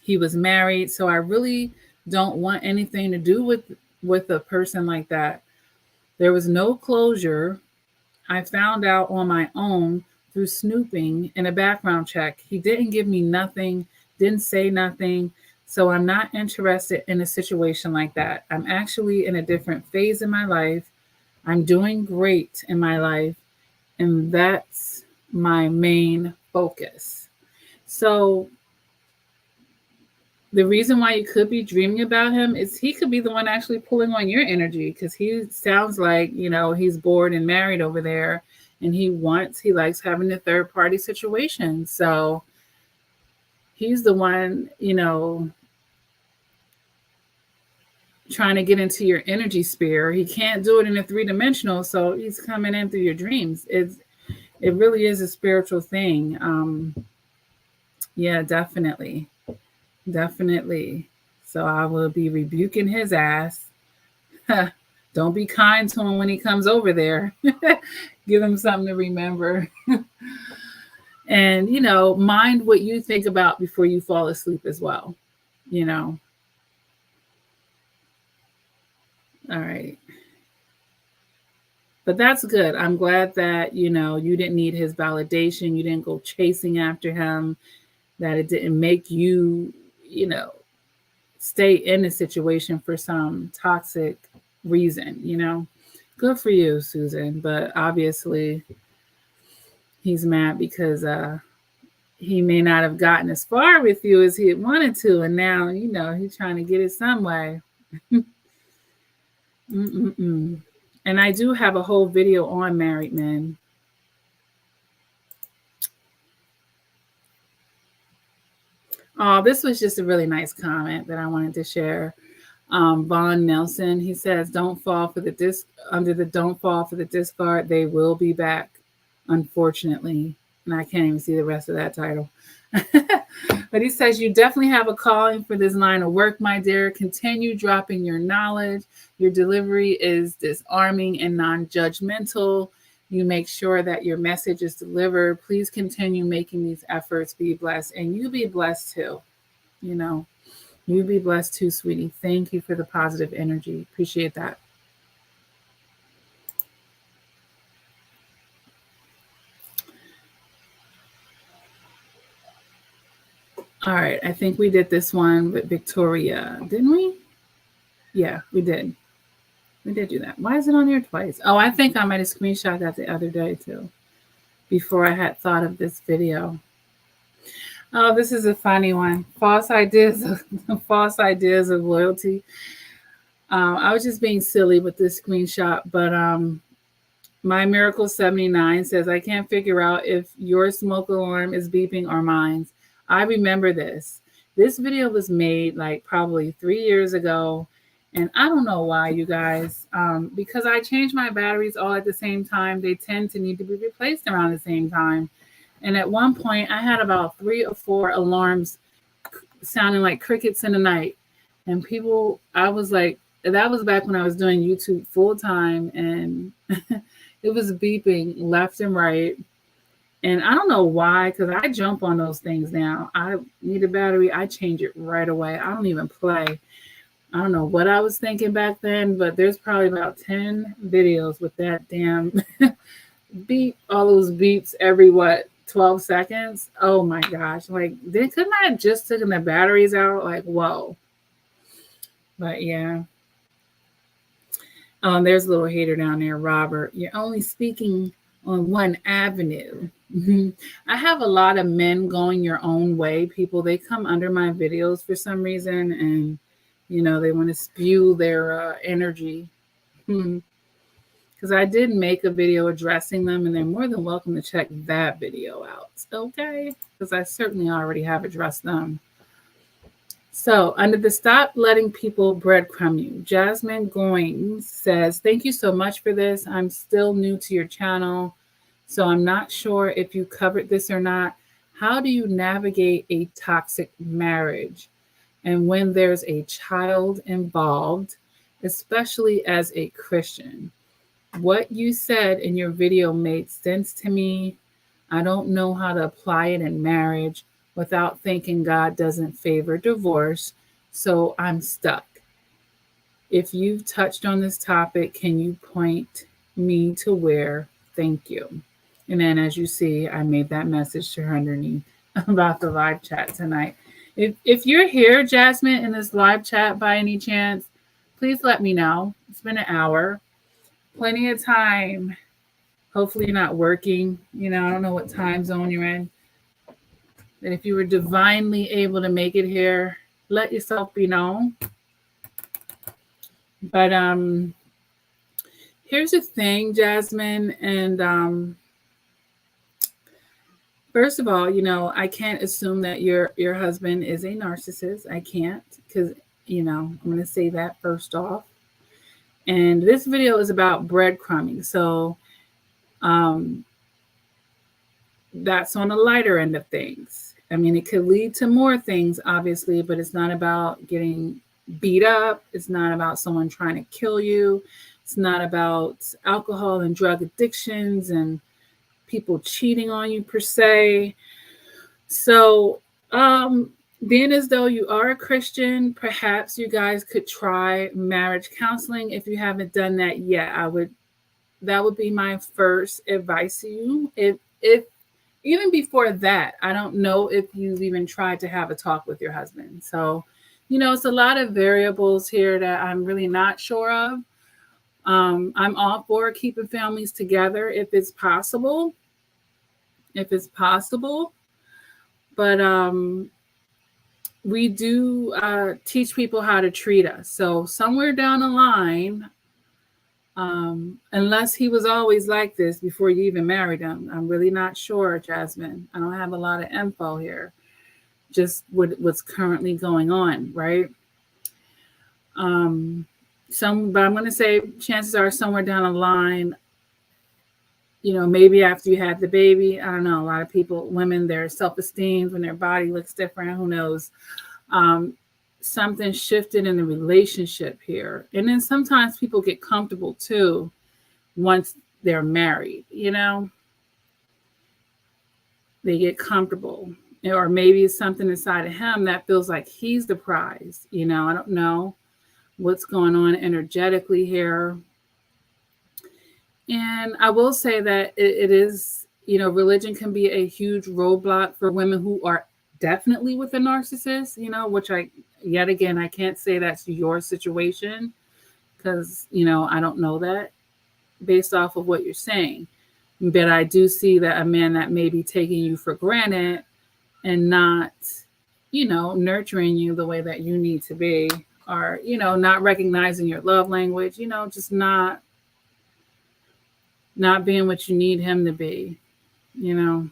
he was married. So I really don't want anything to do with a person like that. There was no closure. I found out on my own through snooping and a background check. He didn't give me nothing, didn't say nothing. So I'm not interested in a situation like that. I'm actually in a different phase in my life. I'm doing great in my life. And that's my main focus. So the reason why you could be dreaming about him is he could be the one actually pulling on your energy, because he sounds like, he's bored and married over there, and he likes having a third party situation. So he's the one, trying to get into your energy sphere. He can't do it in a 3-dimensional, so he's coming in through your dreams. It really is a spiritual thing. Yeah, definitely. Definitely. So I will be rebuking his ass. Don't be kind to him when he comes over there. Give him something to remember. And, mind what you think about before you fall asleep as well. All right. But that's good. I'm glad that, you didn't need his validation. You didn't go chasing after him, that it didn't make you, stay in a situation for some toxic reason, Good for you, Susan. But obviously he's mad because he may not have gotten as far with you as he had wanted to. And now, he's trying to get it some way. And I do have a whole video on married men. Oh, this was just a really nice comment that I wanted to share. Vaughn Nelson, he says, don't fall for the discard. They will be back, unfortunately. And I can't even see the rest of that title. But he says, you definitely have a calling for this line of work, my dear. Continue dropping your knowledge. Your delivery is disarming and non-judgmental. You make sure that your message is delivered. Please continue making these efforts. Be blessed. And you be blessed too. You be blessed too, sweetie. Thank you for the positive energy. Appreciate that. All right. I think we did this one with Victoria, didn't we? Yeah, we did. We did do that. Why is it on here twice? Oh, I think I might have screenshot that the other day too, before I had thought of this video. Oh, this is a funny one. False ideas of loyalty. I was just being silly with this screenshot, but My Miracle 79 says, I can't figure out if your smoke alarm is beeping or mine's. I remember this. This video was made like probably 3 years ago. And I don't know why, you guys, because I change my batteries all at the same time. They tend to need to be replaced around the same time. And at one point, I had about 3 or 4 alarms sounding like crickets in the night. And I was like, that was back when I was doing YouTube full time, and it was beeping left and right. And I don't know why, because I jump on those things now. I need a battery, I change it right away. I don't even play. I don't know what I was thinking back then, but there's probably about 10 videos with that damn beep, all those beeps every 12 seconds. Oh my gosh. Like, couldn't I have just taken the batteries out? Like, whoa. But yeah. There's a little hater down there, Robert. You're only speaking on one avenue. I have a lot of men going your own way. People, they come under my videos for some reason, and they want to spew their energy. Because I did make a video addressing them, and they're more than welcome to check that video out. Okay? Because I certainly already have addressed them. So, under the stop letting people breadcrumb you, Jasmine Goings says, thank you so much for this. I'm still new to your channel, so I'm not sure if you covered this or not. How do you navigate a toxic marriage? And when there's a child involved, especially as a Christian? What you said in your video made sense to me. I don't know how to apply it in marriage without thinking God doesn't favor divorce, so I'm stuck. If you've touched on this topic, can you point me to where? Thank you. And then, as you see, I made that message to her underneath about the live chat tonight. If you're here, Jasmine, in this live chat by any chance, please let me know. It's been an hour. Plenty of time Hopefully you're not working. You know, I don't know what time zone you're in. And if you were divinely able to make it here, let yourself be known. But here's the thing, Jasmine, and first of all, you know, I can't assume that your husband is a narcissist. I can't, because you know, I'm going to say that first off. And this video is about breadcrumbing, so um, that's on the lighter end of things. I mean, it could lead to more things, obviously, but it's not about getting beat up. It's not about someone trying to kill you. It's not about alcohol and drug addictions and people cheating on you per se. So, being as though you are a Christian, perhaps you guys could try marriage counseling. If you haven't done that yet, that would be my first advice to you. If even before that, I don't know if you've even tried to have a talk with your husband. So, you know, it's a lot of variables here that I'm really not sure of. I'm all for keeping families together if it's possible. But we do teach people how to treat us. So somewhere down the line, unless he was always like this before you even married him, I'm really not sure, Jasmine. I don't have a lot of info here, just what's currently going on, right? But I'm going to say chances are somewhere down the line, you know, maybe after you had the baby, I don't know, a lot of people, women, their self-esteem when their body looks different, who knows? Something shifted in the relationship here. And then sometimes people get comfortable too once they're married, you know? They get comfortable. Or maybe it's something inside of him that feels like he's the prize, you know? I don't know what's going on energetically here. And I will say that it is, you know, religion can be a huge roadblock for women who are definitely with a narcissist, you know, which yet again, I can't say that's your situation because, you know, I don't know that based off of what you're saying. But I do see that a man that may be taking you for granted and not, you know, nurturing you the way that you need to be, or, you know, not recognizing your love language, you know, just not being what you need him to be, you know.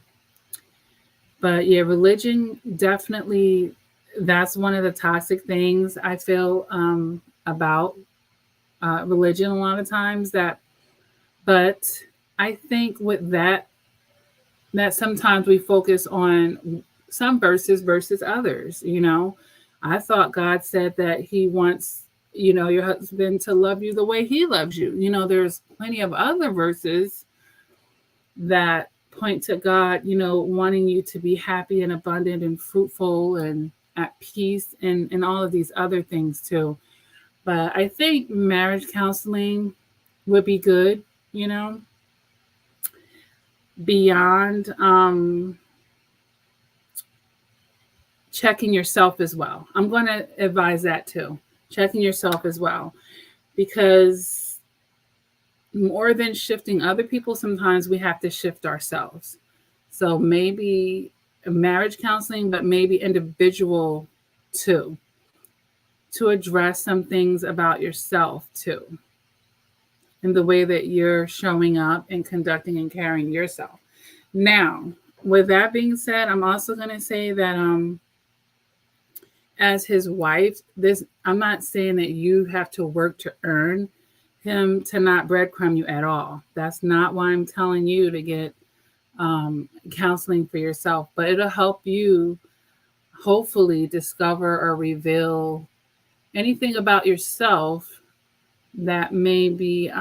But yeah, religion definitely, that's one of the toxic things I feel about religion a lot of times. But I think with that sometimes we focus on some verses versus others, you know. I thought God said that he wants, you know, your husband to love you the way he loves you. You know, there's plenty of other verses that point to God, you know, wanting you to be happy and abundant and fruitful and at peace and all of these other things too. But I think marriage counseling would be good, you know, beyond checking yourself as well. I'm going to advise that too, checking yourself as well, because more than shifting other people, sometimes we have to shift ourselves. So maybe marriage counseling, but maybe individual too, to address some things about yourself too, and the way that you're showing up and conducting and carrying yourself. Now, with that being said, I'm also going to say that as his wife, I'm not saying that you have to work to earn him to not breadcrumb you at all. That's not why I'm telling you to get counseling for yourself, but it'll help you hopefully discover or reveal anything about yourself that may be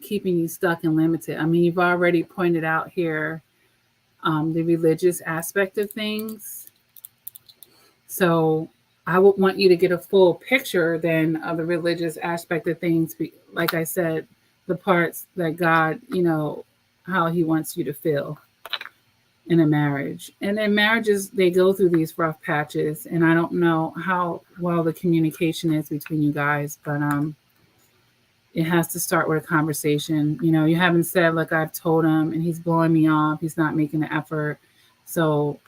keeping you stuck and limited. I mean, you've already pointed out here the religious aspect of things. So I would want you to get a full picture then of the religious aspect of things. Like I said, the parts that God, you know, how he wants you to feel in a marriage. And then marriages, they go through these rough patches. And I don't know how well the communication is between you guys, but it has to start with a conversation. You know, you haven't said, like, I've told him and he's blowing me off. He's not making the effort. So,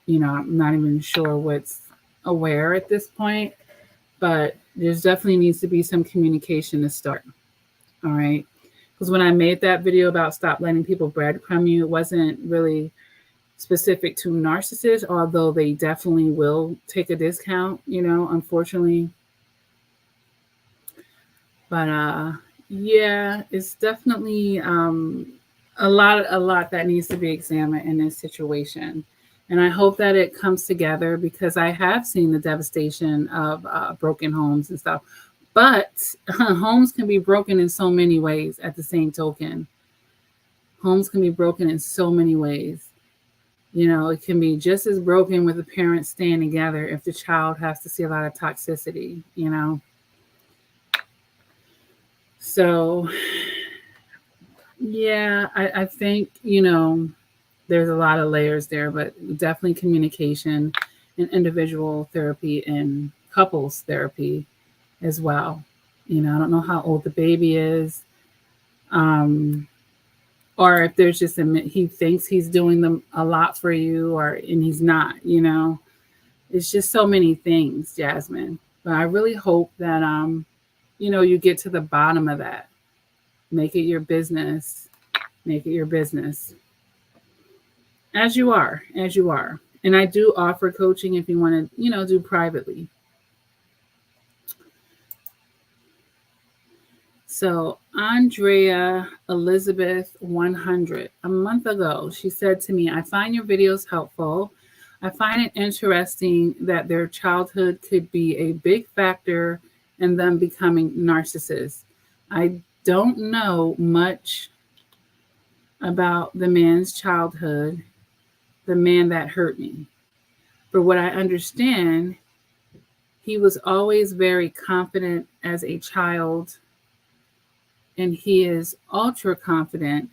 you know, I'm not even sure what's aware at this point, but there's definitely needs to be some communication to start. All right. Because when I made that video about stop letting people breadcrumb you, it wasn't really specific to narcissists, although they definitely will take a discount, you know, unfortunately. But yeah, it's definitely a lot that needs to be examined in this situation. And I hope that it comes together, because I have seen the devastation of broken homes and stuff. But homes can be broken in so many ways at the same token. Homes can be broken in so many ways. You know, it can be just as broken with the parents staying together if the child has to see a lot of toxicity, you know. So, yeah, I think, you know, there's a lot of layers there, but definitely communication and individual therapy and couples therapy as well. You know, I don't know how old the baby is, or if there's just he thinks he's doing them a lot for you, and he's not. You know, it's just so many things, Jasmine. But I really hope that you know, you get to the bottom of that. Make it your business. Make it your business. As you are. And I do offer coaching if you want to, you know, do privately. So Andrea Elizabeth 100, a month ago, she said to me, I find your videos helpful. I find it interesting that their childhood could be a big factor in them becoming narcissists. I don't know much about the man's childhood, the man that hurt me. For what I understand, he was always very confident as a child, and he is ultra confident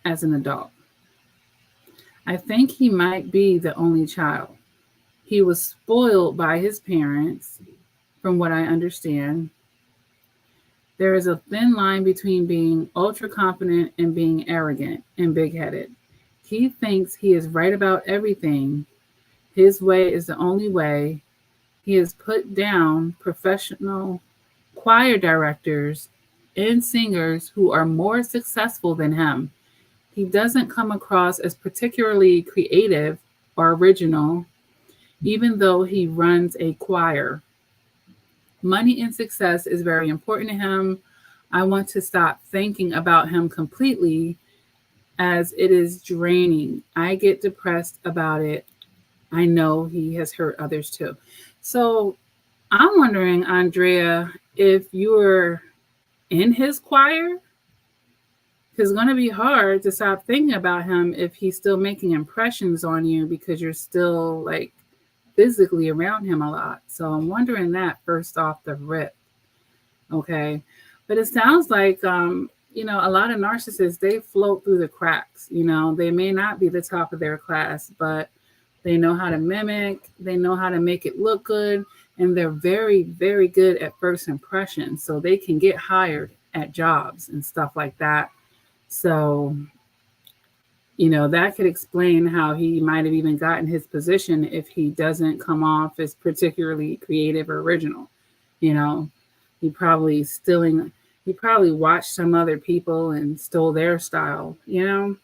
as an adult. I think he might be the only child. He was spoiled by his parents, from what I understand. There is a thin line between being ultra confident and being arrogant and big-headed. He thinks he is right about everything. His way is the only way. He has put down professional choir directors and singers who are more successful than him. He doesn't come across as particularly creative or original, even though he runs a choir. Money and success is very important to him. I want to stop thinking about him completely, as it is draining. I get depressed about it. I know he has hurt others too. So I'm wondering, Andrea, if you're in his choir, because it's going to be hard to stop thinking about him if he's still making impressions on you, because you're still like physically around him a lot. So I'm wondering that first off the rip. Okay. But it sounds like, you know, a lot of narcissists, they float through the cracks. You know, they may not be the top of their class, but they know how to mimic, they know how to make it look good, and they're very, very good at first impressions. So they can get hired at jobs and stuff like that. So, you know, that could explain how he might have even gotten his position if he doesn't come off as particularly creative or original. You know, he probably watched some other people and stole their style, you know.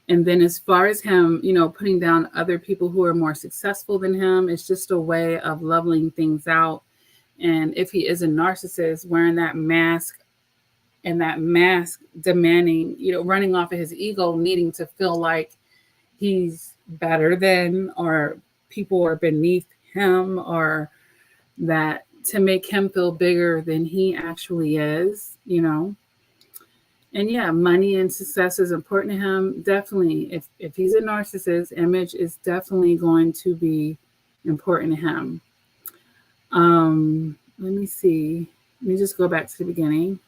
And then as far as him, you know, putting down other people who are more successful than him, it's just a way of leveling things out. And if he is a narcissist, wearing that mask, and that mask demanding, you know, running off of his ego, needing to feel like he's better than, or people are beneath him, or that to make him feel bigger than he actually is, you know. And yeah, money and success is important to him. Definitely, if he's a narcissist, image is definitely going to be important to him. Let me see. Let me just go back to the beginning.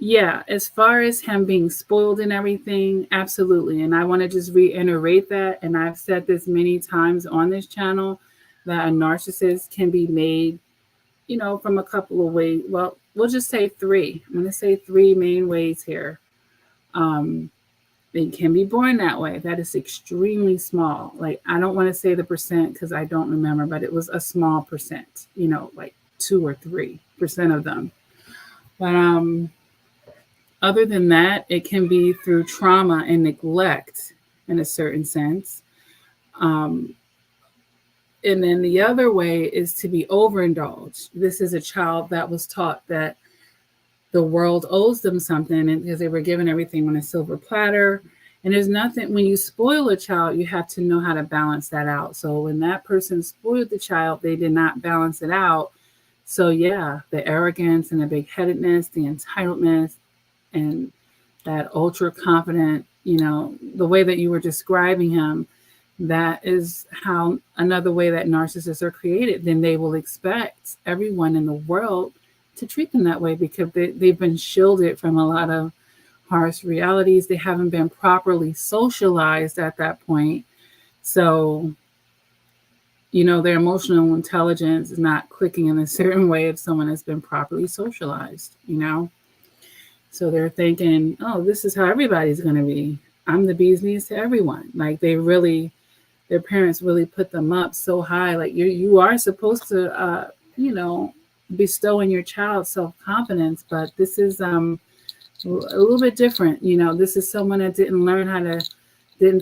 Yeah, as far as him being spoiled and everything, absolutely. And I want to just reiterate that. And I've said this many times on this channel, that a narcissist can be made, from a couple of ways. Well, we'll just say three. I'm going to say three main ways here. It can be born that way. That is extremely small. Like, I don't want to say the percent because I don't remember, but it was a small percent, like 2 or 3% of them. But other than that, it can be through trauma and neglect in a certain sense. And then the other way is to be overindulged. This is a child that was taught that the world owes them something, and because they were given everything on a silver platter. And there's nothing, when you spoil a child, you have to know how to balance that out. So when that person spoiled the child, they did not balance it out. So yeah, the arrogance and the big-headedness, the entitlement, and that ultra confident, the way that you were describing him, that is how another way that narcissists are created. Then they will expect everyone in the world to treat them that way because they've been shielded from a lot of harsh realities. They haven't been properly socialized at that point. So, their emotional intelligence is not clicking in a certain way if someone has been properly socialized, So they're thinking, oh, this is how everybody's going to be. I'm the bee's knees to everyone. Like, their parents really put them up so high. Like, you are supposed to, bestow in your child self-confidence, but this is a little bit different. This is someone that didn't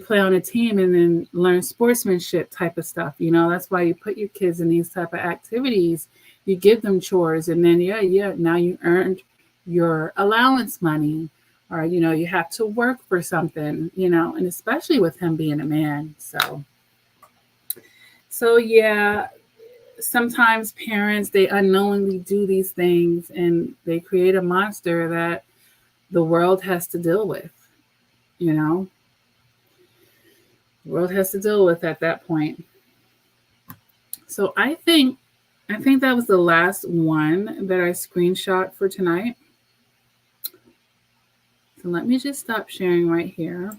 play on a team and then learn sportsmanship type of stuff. That's why you put your kids in these type of activities. You give them chores, and then now you earned your allowance money, or you have to work for something, and especially with him being a man. So yeah, sometimes parents, they unknowingly do these things and they create a monster that the world has to deal with, The world has to deal with at that point. So I think that was the last one that I screenshot for tonight. So let me just stop sharing right here.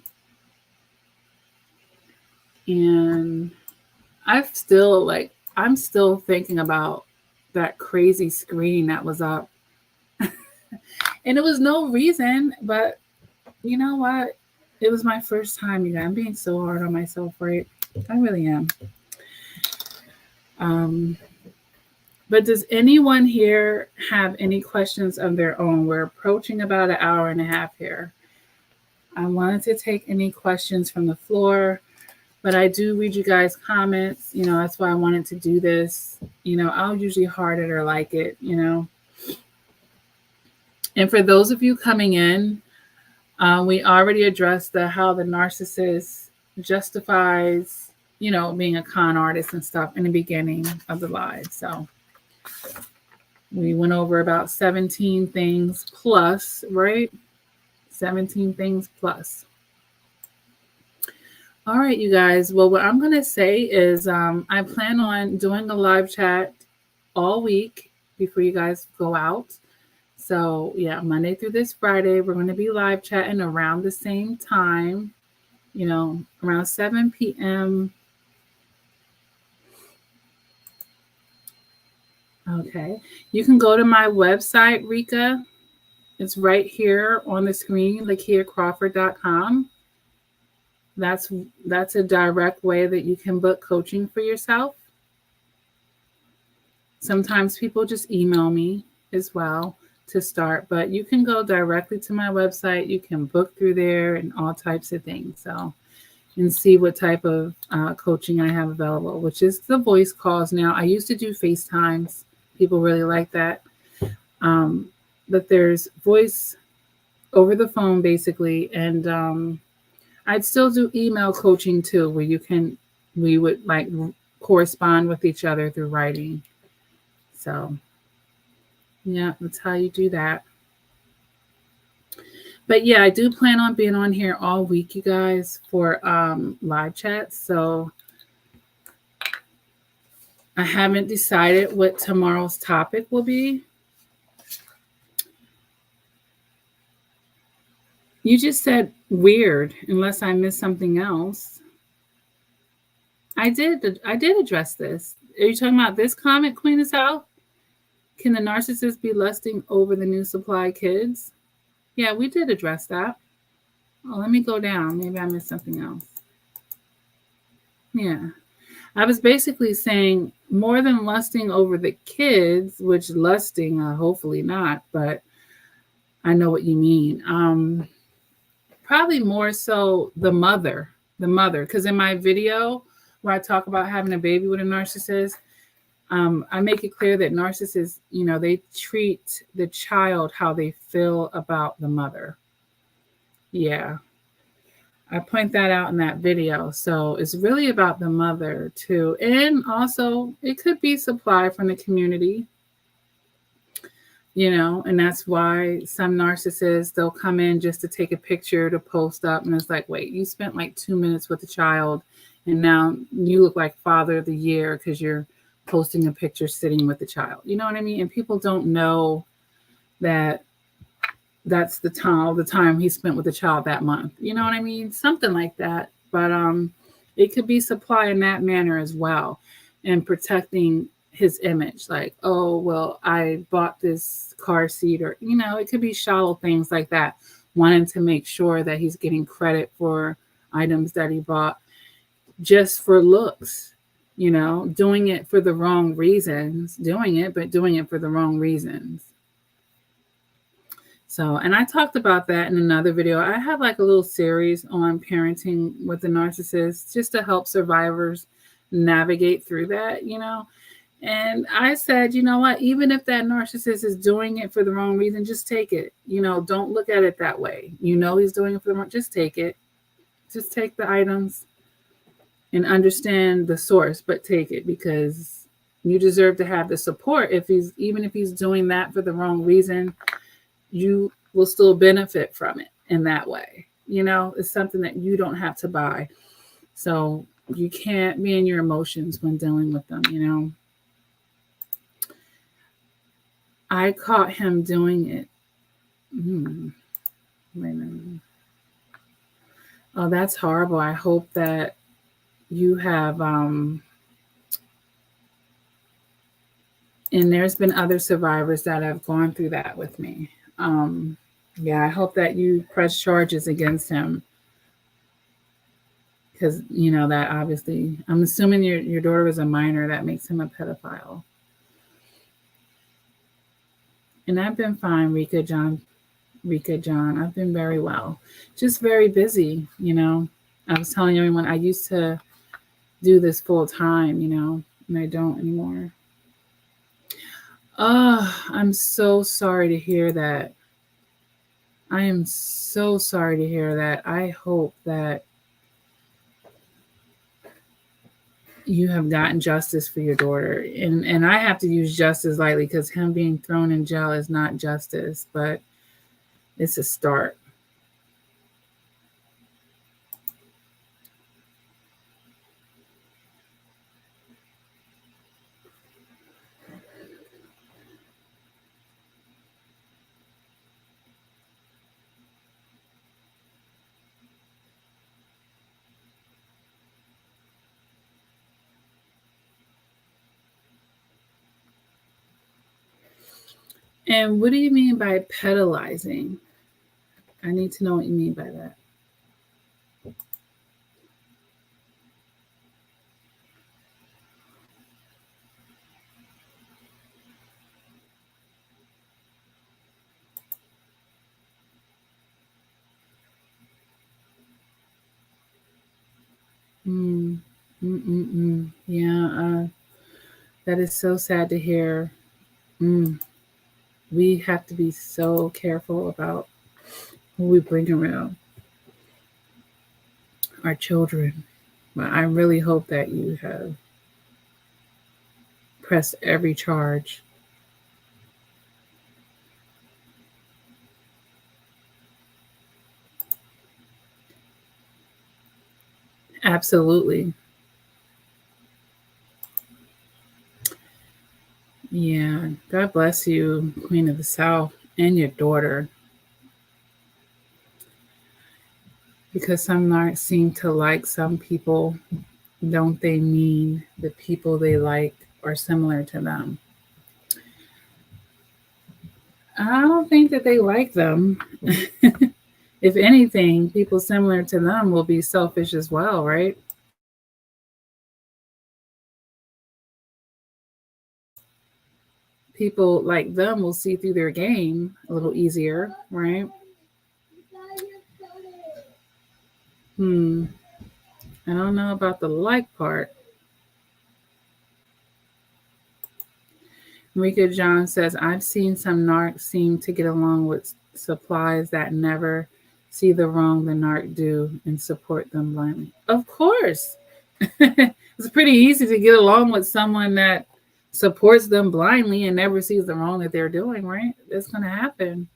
And I'm still thinking about that crazy screen that was up. And it was no reason, but you know what? It was my first time, you guys. I'm being so hard on myself, right? I really am. But does anyone here have any questions of their own? We're approaching about an hour and a half here. I wanted to take any questions from the floor, but I do read you guys' comments. That's why I wanted to do this. I'll usually heart it or like it, And for those of you coming in, we already addressed how the narcissist justifies, being a con artist and stuff in the beginning of the live. So we went over about 17 things plus, right? 17 things plus. All right, you guys. Well, what I'm going to say is I plan on doing a live chat all week before you guys go out. So, yeah, Monday through this Friday, we're going to be live chatting around the same time, around 7 p.m. Okay. You can go to my website, Rika. It's right here on the screen, lakiacrawford.com. That's a direct way that you can book coaching for yourself. Sometimes people just email me as well to start, but you can go directly to my website. You can book through there and all types of things. So, and see what type of coaching I have available, which is the voice calls now. I used to do FaceTimes. People really like that. But there's voice over the phone, basically. And I'd still do email coaching too, where we would like correspond with each other through writing. So yeah, that's how you do that. But yeah, I do plan on being on here all week, you guys, for live chats. So I haven't decided what tomorrow's topic will be. You just said weird, unless I missed something else. I did address this. Are you talking about this comment, Queen of South? Can the narcissist be lusting over the new supply kids? Yeah, we did address that. Oh, let me go down. Maybe I missed something else. Yeah. I was basically saying more than lusting over the kids, which lusting, hopefully not, but I know what you mean. Probably more so the mother, because in my video where I talk about having a baby with a narcissist, I make it clear that narcissists, they treat the child how they feel about the mother. Yeah. I point that out in that video. So it's really about the mother too. And also it could be supply from the community, and that's why some narcissists, they'll come in just to take a picture to post up. And it's like, wait, you spent like 2 minutes with the child and now you look like father of the year because you're posting a picture sitting with the child. You know what I mean? And people don't know that that's the time he spent with the child that month. You know what I mean? Something like that. But it could be supply in that manner as well, and protecting his image. Like, oh, well, I bought this car seat, or, it could be shallow things like that, wanting to make sure that he's getting credit for items that he bought just for looks, doing it for the wrong reasons, doing it for the wrong reasons. So, and I talked about that in another video. I have like a little series on parenting with the narcissist just to help survivors navigate through that, And I said, you know what, even if that narcissist is doing it for the wrong reason, just take it. Don't look at it that way. He's doing it for the wrong, just take it. Just take the items and understand the source, but take it, because you deserve to have the support. Even if he's doing that for the wrong reason, you will still benefit from it in that way. It's something that you don't have to buy. So you can't be in your emotions when dealing with them, I caught him doing it. Wait a minute. Oh, that's horrible. I hope that you have, and there's been other survivors that have gone through that with me. Yeah, I hope that you press charges against him, because that obviously, I'm assuming your daughter was a minor. That makes him a pedophile. And I've been fine, Rika John. I've been very well, just very busy. I was telling everyone I used to do this full time, and I don't anymore. Oh, I'm so sorry to hear that. I am so sorry to hear that. I hope that you have gotten justice for your daughter. And I have to use justice lightly, because him being thrown in jail is not justice, but it's a start. And what do you mean by pedalizing? I need to know what you mean by that. Yeah, that is so sad to hear. We have to be so careful about who we bring around our children. But I really hope that you have pressed every charge. Absolutely. Yeah. God bless you, Queen of the South, and your daughter. Because some narcs seem to like some people, don't they mean the people they like are similar to them? I don't think that they like them. If anything, people similar to them will be selfish as well, right? People like them will see through their game a little easier, right? I don't know about the like part. Rika John says, I've seen some narcs seem to get along with supplies that never see the wrong the narc do and support them blindly. Of course. It's pretty easy to get along with someone that supports them blindly and never sees the wrong that they're doing, right? That's going to happen.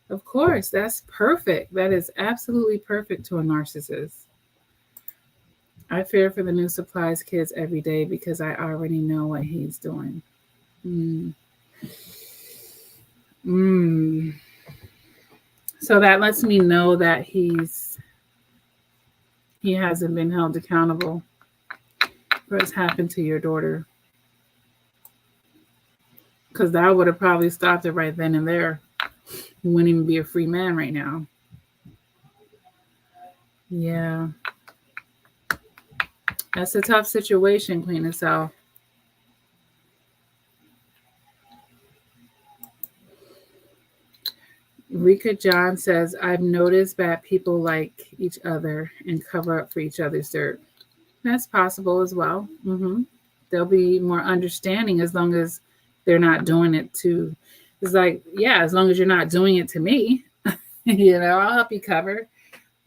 Of course, that's perfect. That is absolutely perfect to a narcissist. I fear for the new supplies kids every day because I already know what he's doing. So that lets me know that he hasn't been held accountable for what's happened to your daughter. Because that would have probably stopped it right then and there. He wouldn't even be a free man right now. Yeah. That's a tough situation, Queen of South. Rika John says, I've noticed that people like each other and cover up for each other's dirt. That's possible as well. They'll be more understanding as long as they're not doing it to, it's like, yeah, as long as you're not doing it to me, I'll help you cover.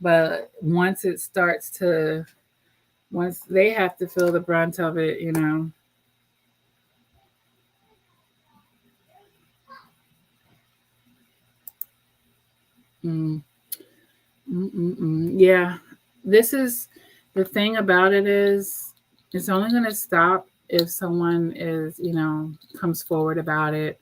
But once it starts to, once they have to feel the brunt of it, Yeah, this is the thing about it is it's only going to stop if someone is, comes forward about it,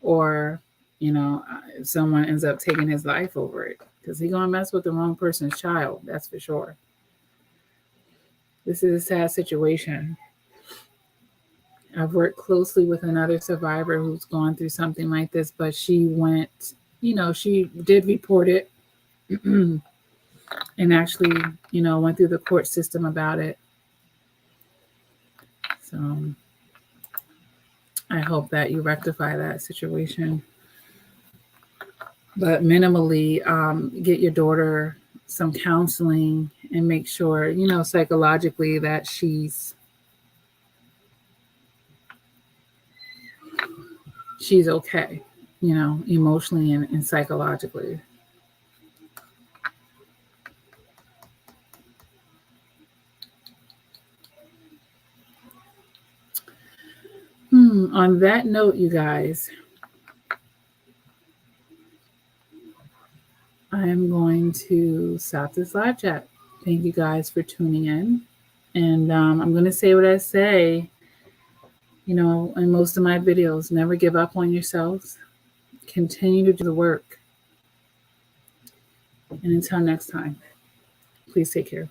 or, if someone ends up taking his life over it, because he's going to mess with the wrong person's child. That's for sure. This is a sad situation. I've worked closely with another survivor who's gone through something like this, but she went, she did report it and actually, went through the court system about it. So I hope that you rectify that situation. But minimally, get your daughter some counseling and make sure, psychologically that she's okay, emotionally and psychologically. On that note, you guys, I am going to stop this live chat. Thank you guys for tuning in. And I'm going to say what I say, in most of my videos. Never give up on yourselves. Continue to do the work. And until next time, please take care.